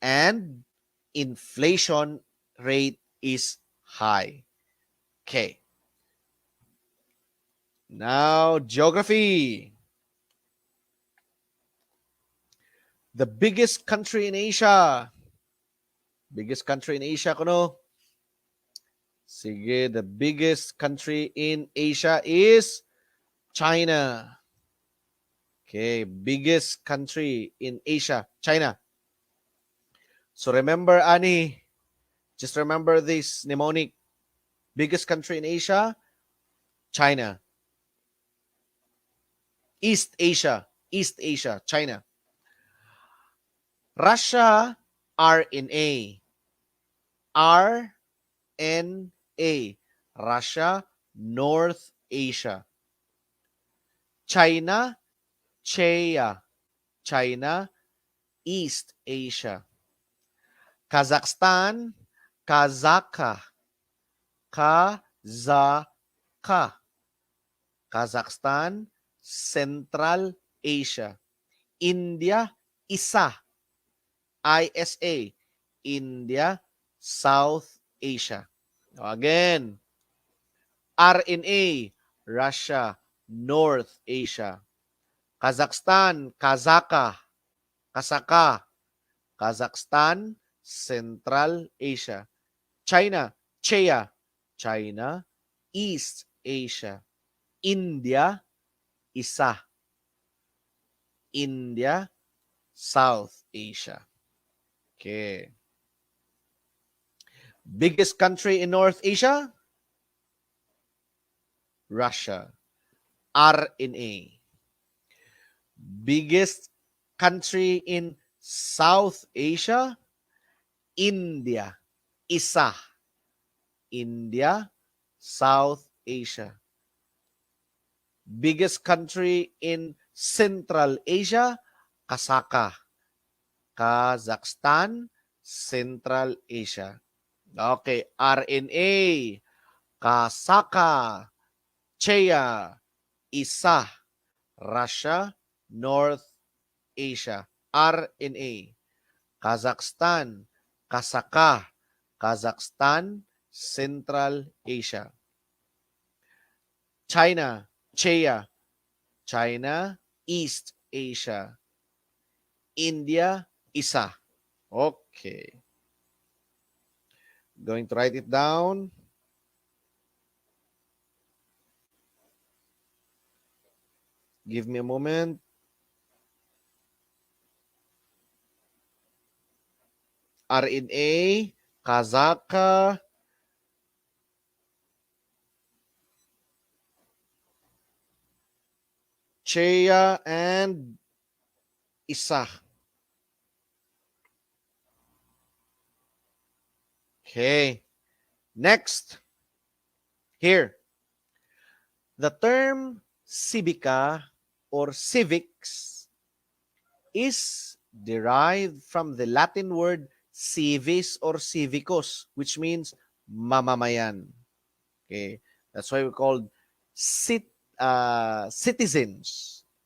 and inflation rate is high. Okay. Now, geography. The biggest country in Asia. Biggest country in Asia, kuno. Sige, the biggest country in Asia is China. Okay, biggest country in Asia, China. So remember, Ani, just remember this mnemonic. Biggest country in Asia, China. East Asia, China. Russia, RNA. RNA. Russia, North Asia. China, CHEA. China, East Asia. Kazakhstan, Kazakha. Kazakhstan, Central Asia. India, ISA. India, South Asia. Again, RNA, Russia, North Asia. Kazakhstan, Kazakhstan, Central Asia. China, CHEA. China, East Asia. India, ISA. India, South Asia. Okay. Biggest country in North Asia? Russia. RNA. Biggest country in South Asia? India. ISA. India, South Asia. Biggest country in Central Asia? Kazakhstan, Central Asia. Okay, RNA, Kazakhstan, CHEA, ISA, Russia, North Asia. RNA, Kazakhstan, Kazakhstan, Central Asia. China, CHEA, China, East Asia. India, ISA. Okay. Going to write it down. Give me a moment. RNA, Kazakhstan, CHEA, and ISA. Okay. Next. Here. The term civica or civics is derived from the Latin word civis or civicus, which means mamamayan. Okay. That's why we called citizens.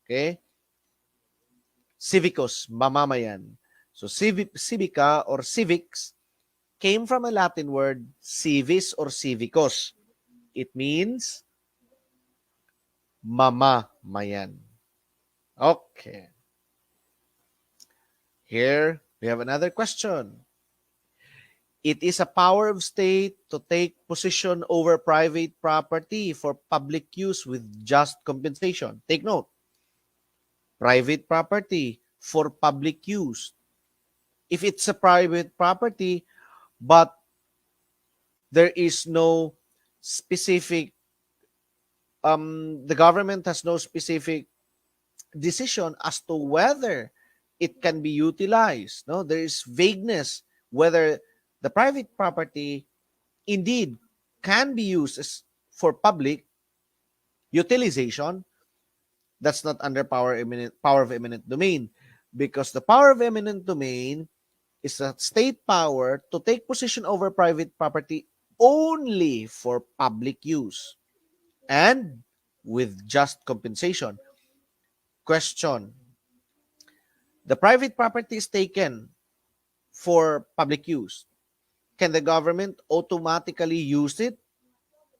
Okay. Civicus, mamamayan. So civica or civics came from a Latin word, civis or civicus. It means mamamayan. Okay. Here we have another question. It is a power of state to take possession over private property for public use with just compensation. Take note, private property for public use. If it's a private property, but there is no specific, the government has no specific decision as to whether it can be utilized. No, there is vagueness whether the private property indeed can be used as for public utilization. That's not under power of eminent domain, because the power of eminent domain is a state power to take possession over private property only for public use and with just compensation. Question: the private property is taken for public use. Can the government automatically use it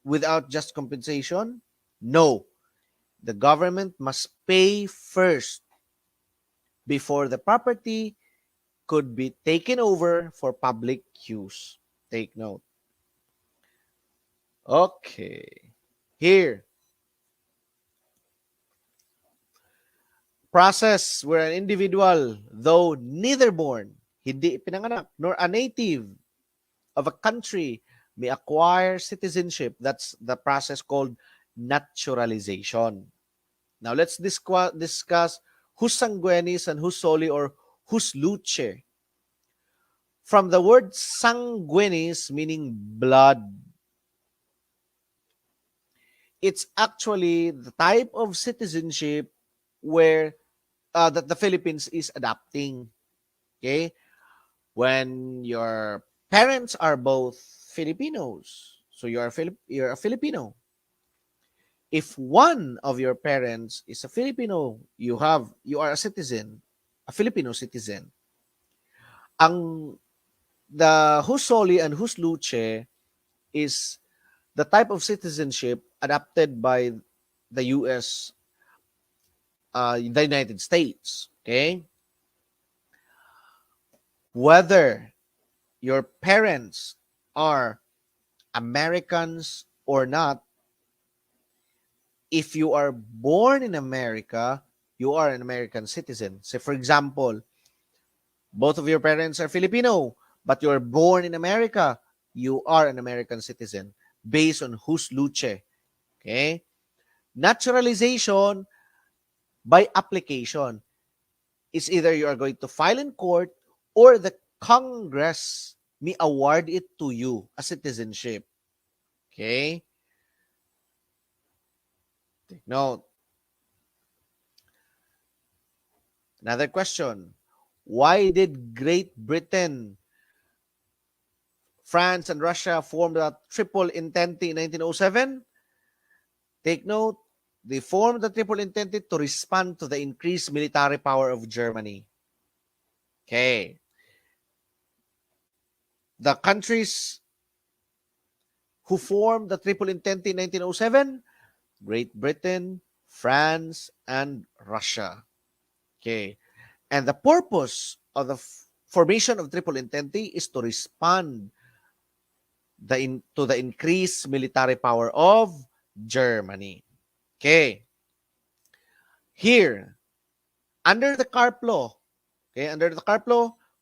without just compensation? No. The government must pay first before the property could be taken over for public use. Take note. Okay. Here, process where an individual, though neither born, hindi pinanganak, nor a native of a country, may acquire citizenship. That's the process called naturalization. Now, let's discuss hus sanguinis and hus soli or hus luce. From the word sanguinis, meaning blood, it's actually the type of citizenship where that the Philippines is adopting. Okay, when your parents are both Filipinos, so you're a Filipino. If one of your parents is a Filipino, you are a citizen, a Filipino citizen. Ang the hus soli and hus luce is the type of citizenship adopted by the US, the United States. Okay, whether your parents are Americans or not, if you are born in America, you are an American citizen. Say, for example, both of your parents are Filipino, but you're born in America, you are an American citizen based on hus luce. Okay? Naturalization by application is either you are going to file in court or the Congress may award it to you as citizenship. Okay? Take note. Another question. Why did Great Britain, France, and Russia form the Triple Entente in 1907? Take note, they formed the Triple Entente to respond to the increased military power of Germany. Okay. The countries who formed the Triple Entente in 1907, Great Britain, France, and Russia. Okay. And the purpose of the formation of Triple Entente is to respond to the increased military power of Germany. Okay. Here, under the CARP law,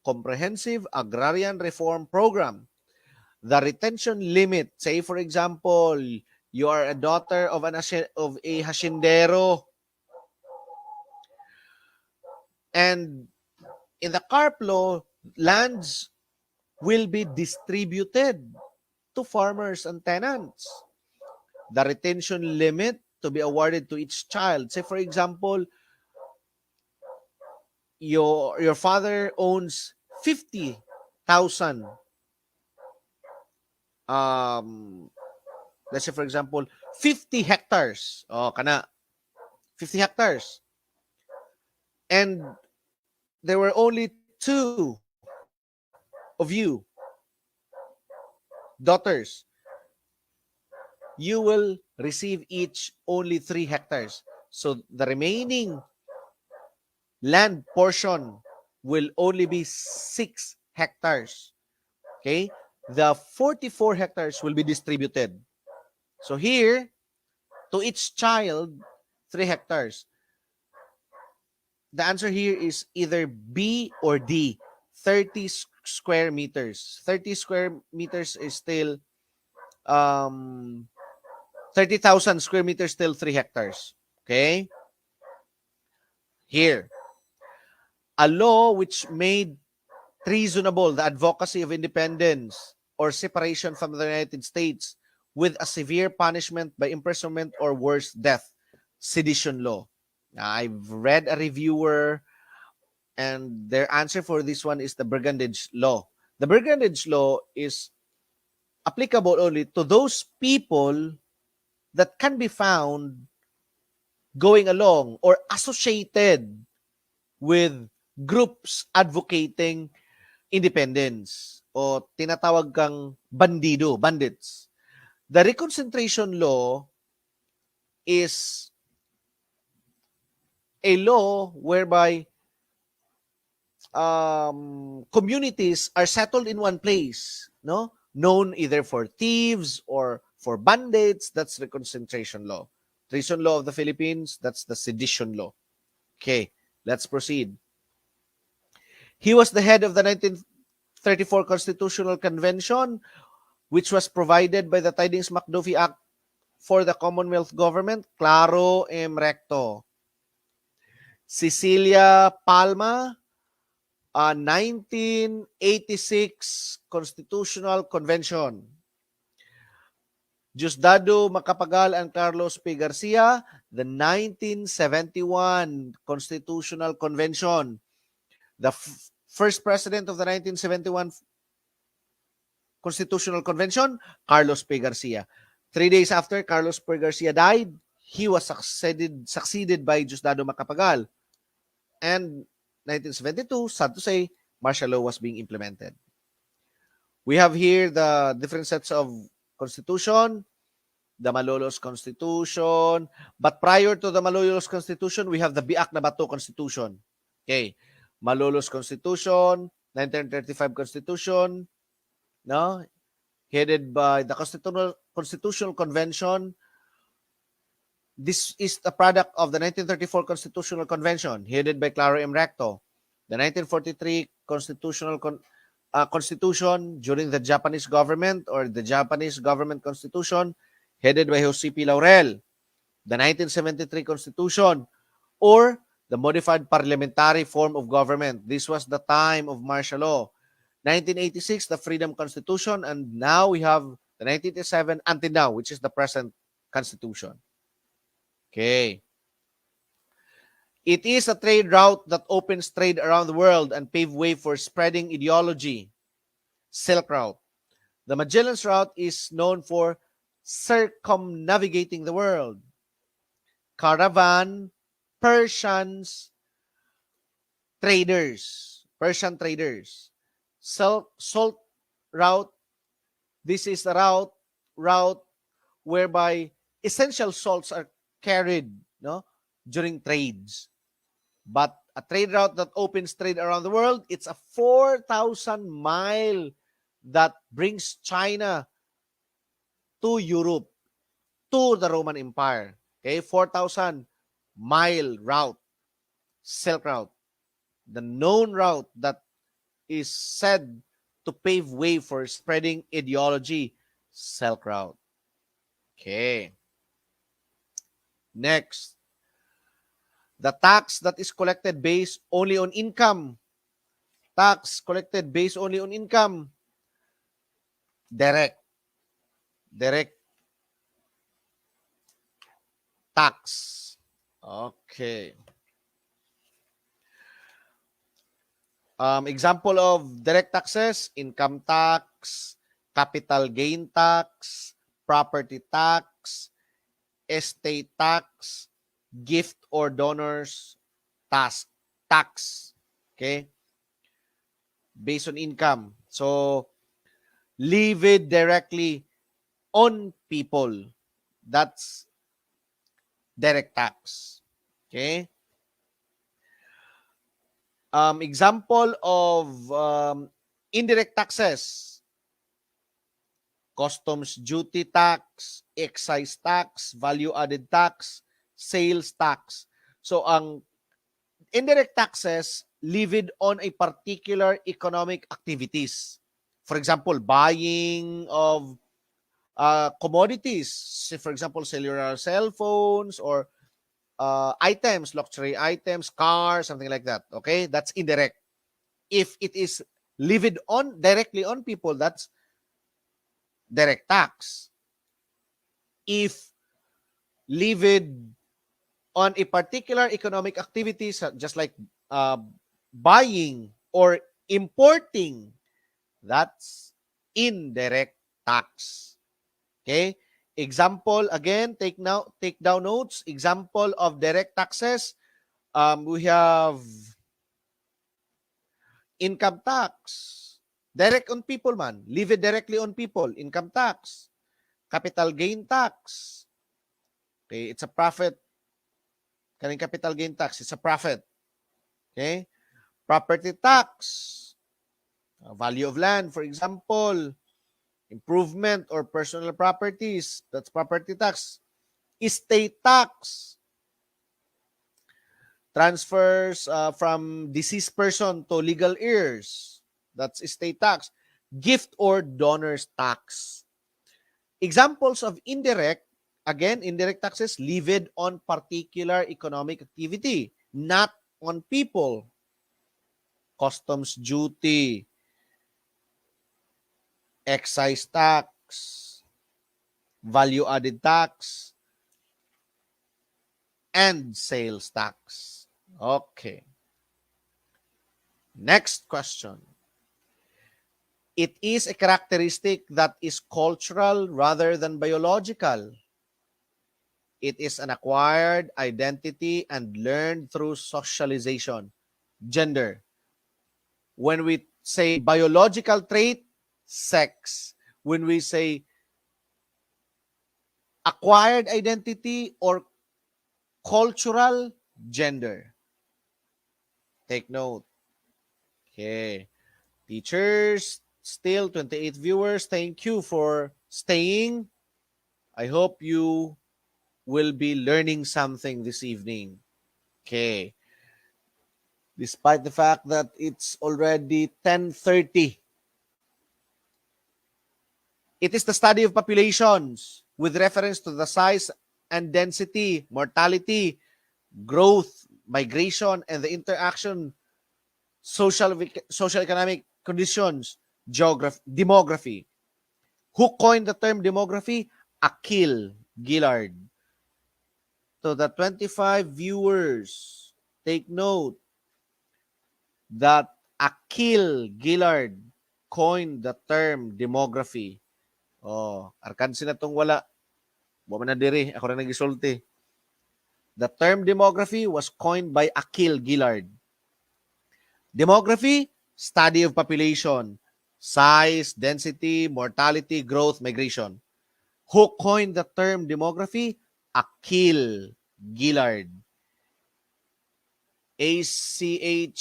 Comprehensive Agrarian Reform Program, the retention limit, say for example, you are a daughter of a hashindero, and in the CARP law, lands will be distributed to farmers and tenants. The retention limit to be awarded to each child. Say, for example, your father owns 50,000. Let's say, for example, 50 hectares. Oh, kana. 50 hectares. And there were only two of you. daughters, you will receive each only 3 hectares. So the remaining land portion will only be 6 hectares. Okay? The 44 hectares will be distributed. So here, to each child, 3 hectares. The answer here is either B or D, 30 square meters. 30 square meters is still 30,000 square meters, still 3 hectares. Okay? Here, a law which made treasonable the advocacy of independence or separation from the United States with a severe punishment by imprisonment or worse, death. Sedition law. Now, I've read a reviewer, and their answer for this one is the brigandage law. The brigandage law is applicable only to those people that can be found going along or associated with groups advocating independence o tinatawag kang bandido, bandits. The reconcentration law is a law whereby communities are settled in one place, no? Known either for thieves or for bandits. That's reconcentration law. Treason law of the Philippines, that's the sedition law. Okay, let's proceed. He was the head of the 1934 Constitutional Convention, which was provided by the Tidings-McDuffie Act for the Commonwealth Government. Claro em recto. Cecilia Palma, 1986 Constitutional Convention. Diosdado Macapagal and Carlos P. Garcia, the 1971 Constitutional Convention. The first president of the 1971 Constitutional Convention, Carlos P. Garcia. 3 days after Carlos P. Garcia died, he was succeeded by Diosdado Macapagal. And 1972, sad to say, martial law was being implemented. We have here the different sets of constitution, the Malolos Constitution. But prior to the Malolos Constitution, we have the Biak na Bato Constitution. Okay. Malolos Constitution, 1935 Constitution, no? Headed by the Constitutional Convention. This is the product of the 1934 Constitutional Convention, headed by Claro M. Recto. The 1943 Constitution during the Japanese government, or the Japanese government constitution, headed by Jose P. Laurel. The 1973 Constitution, or the modified parliamentary form of government. This was the time of martial law. 1986, the Freedom Constitution, and now we have the 1987 until now, which is the present Constitution. Okay. It is a trade route that opens trade around the world and pave way for spreading ideology. Silk Route. The Magellan's Route is known for circumnavigating the world. Caravan, Persian traders. Salt route. This is a route whereby essential salts are carried, no, during trades. But a trade route that opens trade around the world, it's a 4,000 mile that brings China to Europe, to the Roman Empire. Okay, 4,000 mile route, Silk Route. The known route that is said to pave way for spreading ideology, Silk Route. Okay. Next, the tax that is collected based only on income. Tax collected based only on income. Direct tax. Okay. Example of direct taxes: income tax, capital gain tax, property tax, estate tax, gift or donors tax. Okay? Based on income. So, levied directly on people. That's direct tax. Okay? Example of indirect taxes: customs duty tax, excise tax, value-added tax, sales tax. So, ang indirect taxes levied on a particular economic activities. For example, buying of commodities. For example, cellular cell phones or items, luxury items, cars, something like that. Okay, that's indirect. If it is levied on directly on people, that's direct tax. If levied on a particular economic activity, just like uh, buying or importing, that's indirect tax. Okay? Example, again, take down notes. Example of direct taxes. We have income tax. Direct on people man. Levied directly on people. Income tax. Capital gain tax. Okay? It's a profit. Kaning capital gain tax. It's a profit. Okay? Property tax. Value of land, for example. Improvement or personal properties. That's property tax. Estate tax. Transfers from deceased person to legal heirs. That's estate tax. Gift or donors tax. Examples of indirect, again, indirect taxes levied on particular economic activity, not on people. Customs duty, excise tax, value-added tax, and sales tax. Okay. Next question. It is a characteristic that is cultural rather than biological. It is an acquired identity and learned through socialization. Gender. When we say biological trait, sex. When we say acquired identity or cultural, gender. Take note. Okay. Teachers, still 28 viewers. Thank you for staying. I hope you will be learning something this evening. Okay. Despite the fact that it's already 10:30. It is the study of populations with reference to the size and density, mortality, growth, migration, and the interaction, social economic conditions, demography. Who coined the term demography? Akil Gillard. To the 25 viewers, take note that Akil Gillard coined the term demography. Oh, arkansi na tong wala. Wa man na diri, ako na nagisulti. The term demography was coined by Akil Gillard. Demography, study of population, size, density, mortality, growth, migration. Who coined the term demography? Akil Gillard. Achillard.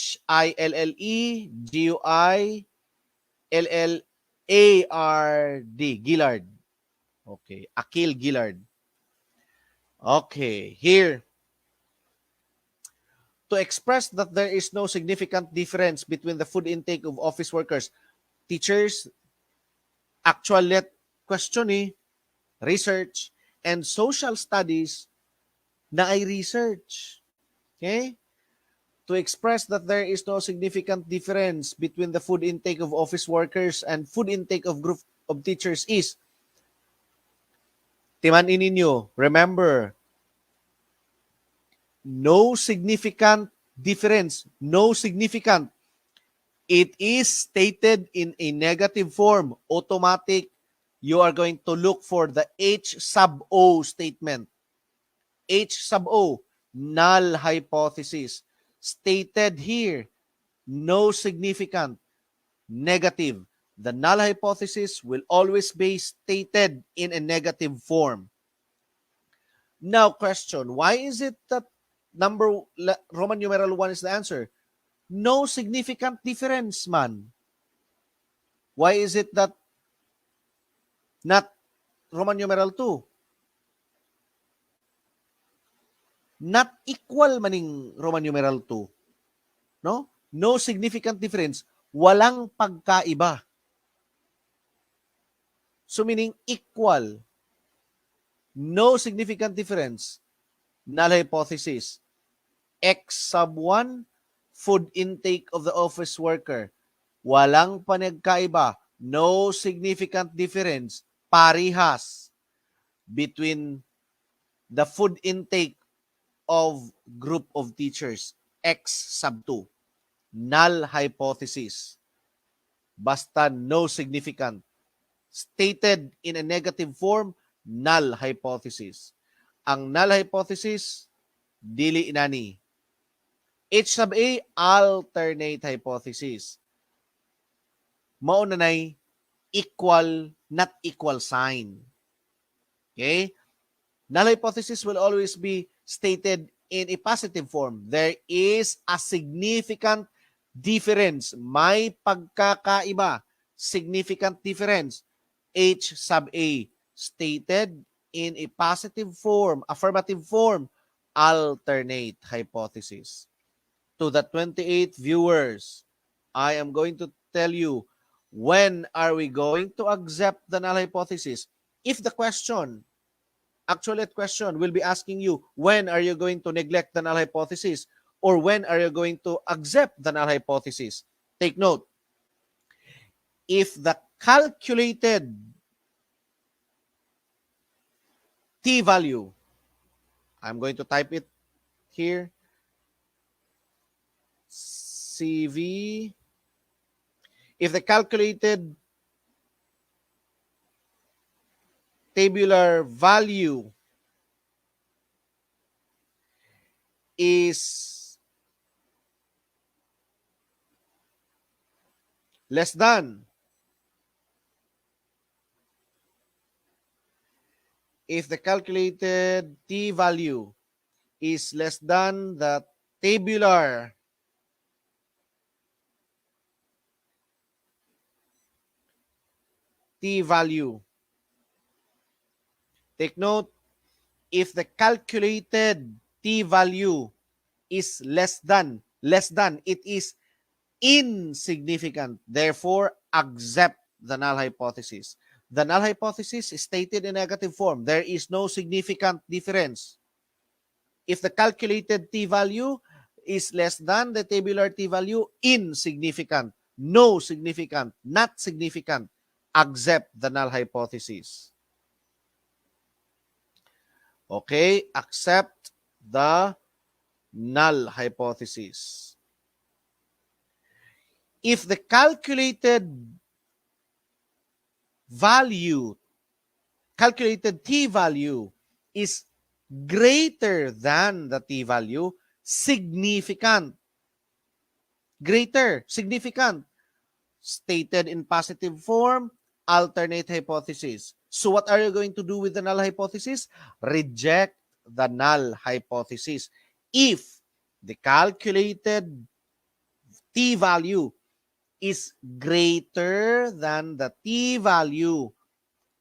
Gillard. Okay. Akil Gillard. Okay. Here. To express that there is no significant difference between the food intake of office workers, teachers, actual question research, and social studies na ay research. Okay? To express that there is no significant difference between the food intake of office workers and food intake of group of teachers is, timanin ninyo, remember, no significant difference, no significant. It is stated in a negative form, automatic. You are going to look for the H sub O statement. H sub O, null hypothesis. Stated here, no significant, negative. the null hypothesis will always be stated in a negative form. Now, question, why is it that Roman numeral 1 is the answer? No significant difference, man. Why is it that not Roman numeral 2? Not equal maning Roman numeral 2. No? No significant difference. Walang pagkaiba. So meaning equal. No significant difference. Null hypothesis. X sub 1, food intake of the office worker. Walang panagkaiba. No significant difference. Parihas between the food intake of group of teachers. X sub 2. Null hypothesis. Basta no significant. Stated in a negative form, null hypothesis. Ang null hypothesis, dili inani. H sub A, alternate hypothesis. Maunanay, equal, not equal sign. Okay? Null hypothesis will always be stated in a positive form. There is a significant difference. May pagkakaiba. Significant difference. H sub A, stated in a positive form, affirmative form, alternate hypothesis. To the 28 viewers, I am going to tell you, when are we going to accept the null hypothesis? If the question will be asking you, when are you going to neglect the null hypothesis? Or when are you going to accept the null hypothesis? Take note. If the calculated t-value, I'm going to type it here, CV, if the calculated tabular value is less than, if the calculated t-value is less than the tabular t-value, take note, if the calculated t-value is less than, it is insignificant. Therefore, accept the null hypothesis. The null hypothesis is stated in negative form. There is no significant difference. If the calculated t-value is less than the tabular t-value, insignificant. No significant, not significant. Accept the null hypothesis. Okay, accept the null hypothesis. If the calculated t-value is greater than the t-value, significant. Greater, significant. Stated in positive form, alternate hypothesis. So what are you going to do with the null hypothesis? Reject the null hypothesis. If the calculated t-value is greater than the t-value,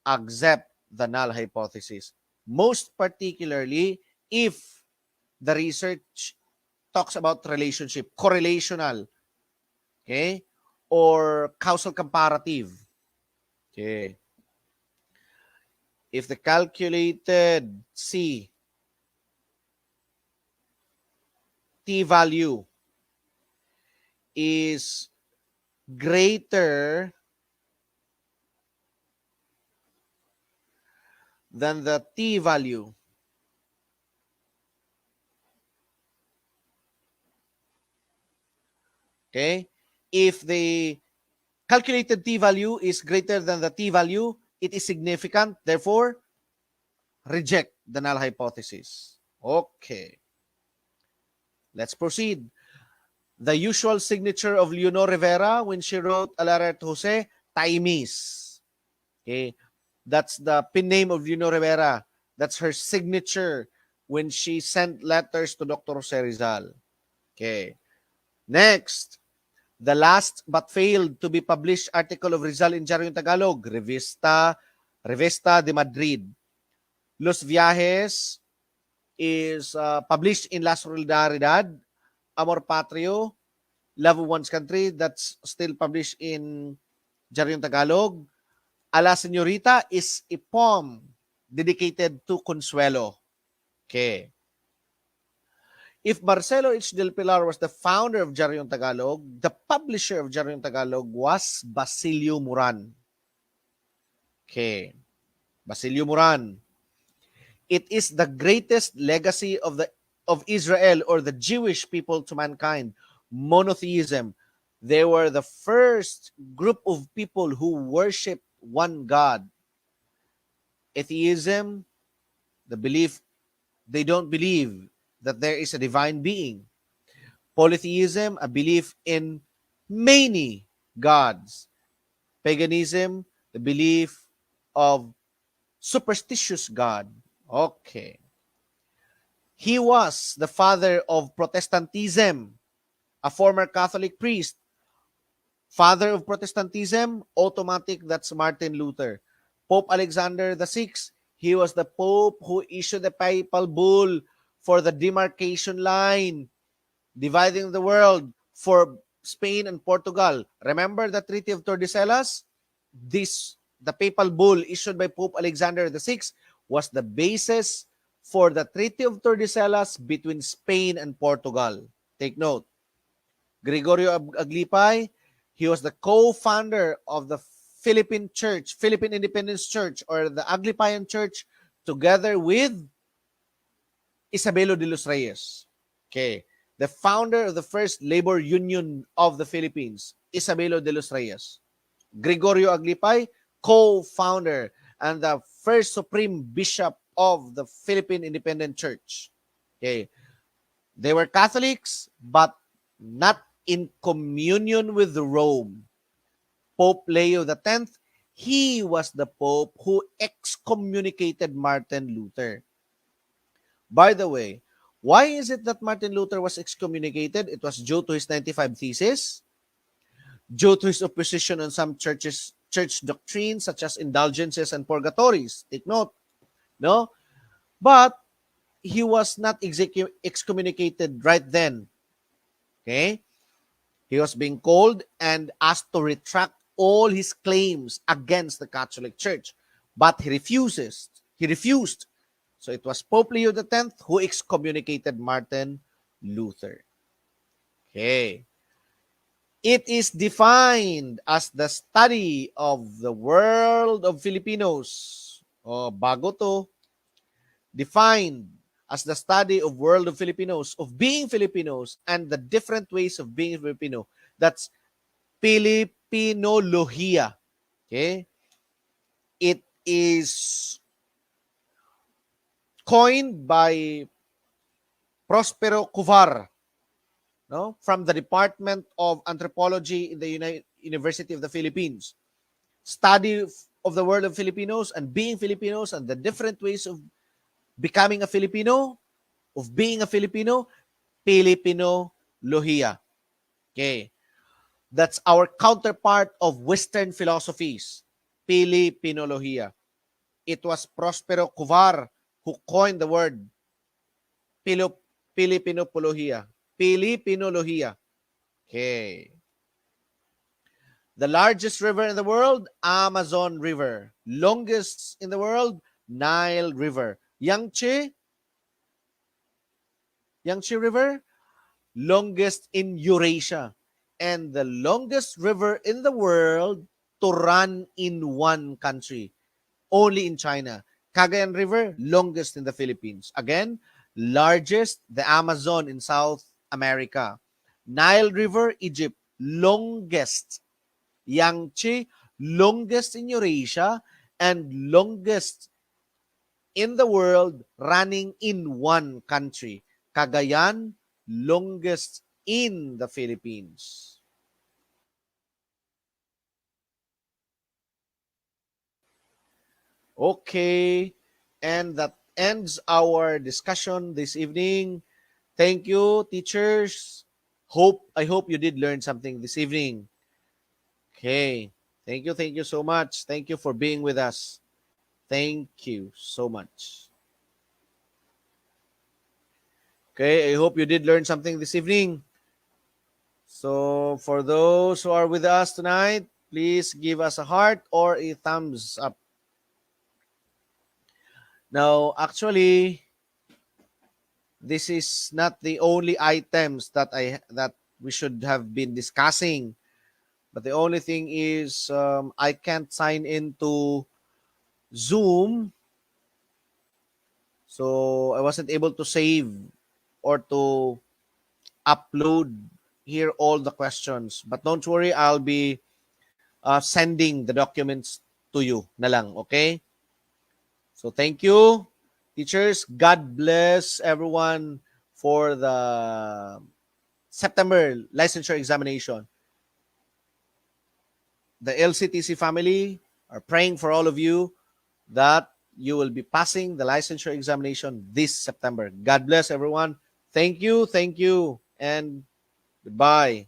accept the null hypothesis. Most particularly, if the research talks about relationship, correlational, okay, or causal comparative. Okay. If the calculated t-value is greater than the t-value, okay, if the calculated t-value is greater than the t-value, it is significant, therefore, reject the null hypothesis. Okay. Let's proceed. The usual signature of Leonor Rivera when she wrote a letter to Jose, Taimis. Okay? That's the pin name of Lino Rivera. That's her signature when she sent letters to Dr. Jose Rizal. Okay. Next, the last but failed to be published article of Rizal in Diario Tagalog, Revista de Madrid. Los Viajes is published in La Solidaridad, Amor Patrio, Love of One's Country, that's still published in Diario Tagalog. A la Señorita is a poem dedicated to Consuelo. Okay. If Marcelo H. Del Pilar was the founder of Diario Tagalog, the publisher of Diario Tagalog was Basilio Moran. Okay. Basilio Moran. It is the greatest legacy of Israel or the Jewish people to mankind. Monotheism. They were the first group of people who worship one God. Atheism, the belief they don't believe that there is a divine being. Polytheism, a belief in many gods. Paganism, the belief of superstitious God. Okay. He was the father of Protestantism, a former Catholic priest. Father of Protestantism, automatic, that's Martin Luther. Pope Alexander VI, he was the Pope who issued the papal bull for the demarcation line, dividing the world for Spain and Portugal. Remember the Treaty of Tordecelas? The papal bull issued by Pope Alexander VI was the basis for the Treaty of Tordesillas between Spain and Portugal. Take note. Gregorio Aglipay, he was the co-founder of the Philippine Church, Philippine Independence Church, or the Aglipayan Church, together with Isabelo de los Reyes. Okay. The founder of the first labor union of the Philippines, Isabelo de los Reyes. Gregorio Aglipay, co-founder and the first supreme bishop of the Philippine Independent Church. Okay. They were Catholics, but not in communion with Rome. Pope Leo X, he was the Pope who excommunicated Martin Luther. By the way, why is it that Martin Luther was excommunicated? It was due to his 95 Thesis, due to his opposition on some church doctrines such as indulgences and purgatories. Take note, no? But he was not excommunicated right then. Okay? He was being called and asked to retract all his claims against the Catholic Church. But he refuses. He refused. So it was Pope Leo X who excommunicated Martin Luther. Okay. It is defined as the study of the world of Filipinos. Bago to. Defined as the study of world of Filipinos, of being Filipinos, and the different ways of being Filipino. That's Filipinologia. Okay? It is coined by Prospero Cuvar, no, from the Department of Anthropology in the University of the Philippines. Study of the world of Filipinos and being Filipinos and the different ways of becoming a Filipino, of being a Filipino, Filipinologia. Okay. That's our counterpart of Western philosophies, Filipinologia. It was Prospero Cuvar who coined the word Filipinopologia. Filipinologia. Okay. The largest river in the world, Amazon River. Longest in the world, Nile River. Yangtze River, longest in Eurasia. And the longest river in the world to run in one country, only in China. Cagayan River, longest in the Philippines. Again, largest, the Amazon in South America. Nile River, Egypt, longest. Yangtze, longest in Eurasia, and longest in the world running in one country. Cagayan, longest in the Philippines. Okay. And that ends our discussion this evening. Thank you, teachers. I hope you did learn something this evening. Okay. Thank you so much. Thank you for being with us. Thank you so much. Okay, I hope you did learn something this evening. So, for those who are with us tonight, please give us a heart or a thumbs up. Now, actually, this is not the only items that we should have been discussing. But the only thing is, I can't sign into Zoom, so I wasn't able to save or to upload here all the questions. But don't worry, I'll be sending the documents to you na lang, okay? So thank you, teachers. God bless everyone for the September licensure examination. The LCTC family are praying for all of you that you will be passing the licensure examination this September. God bless everyone. Thank you, and goodbye.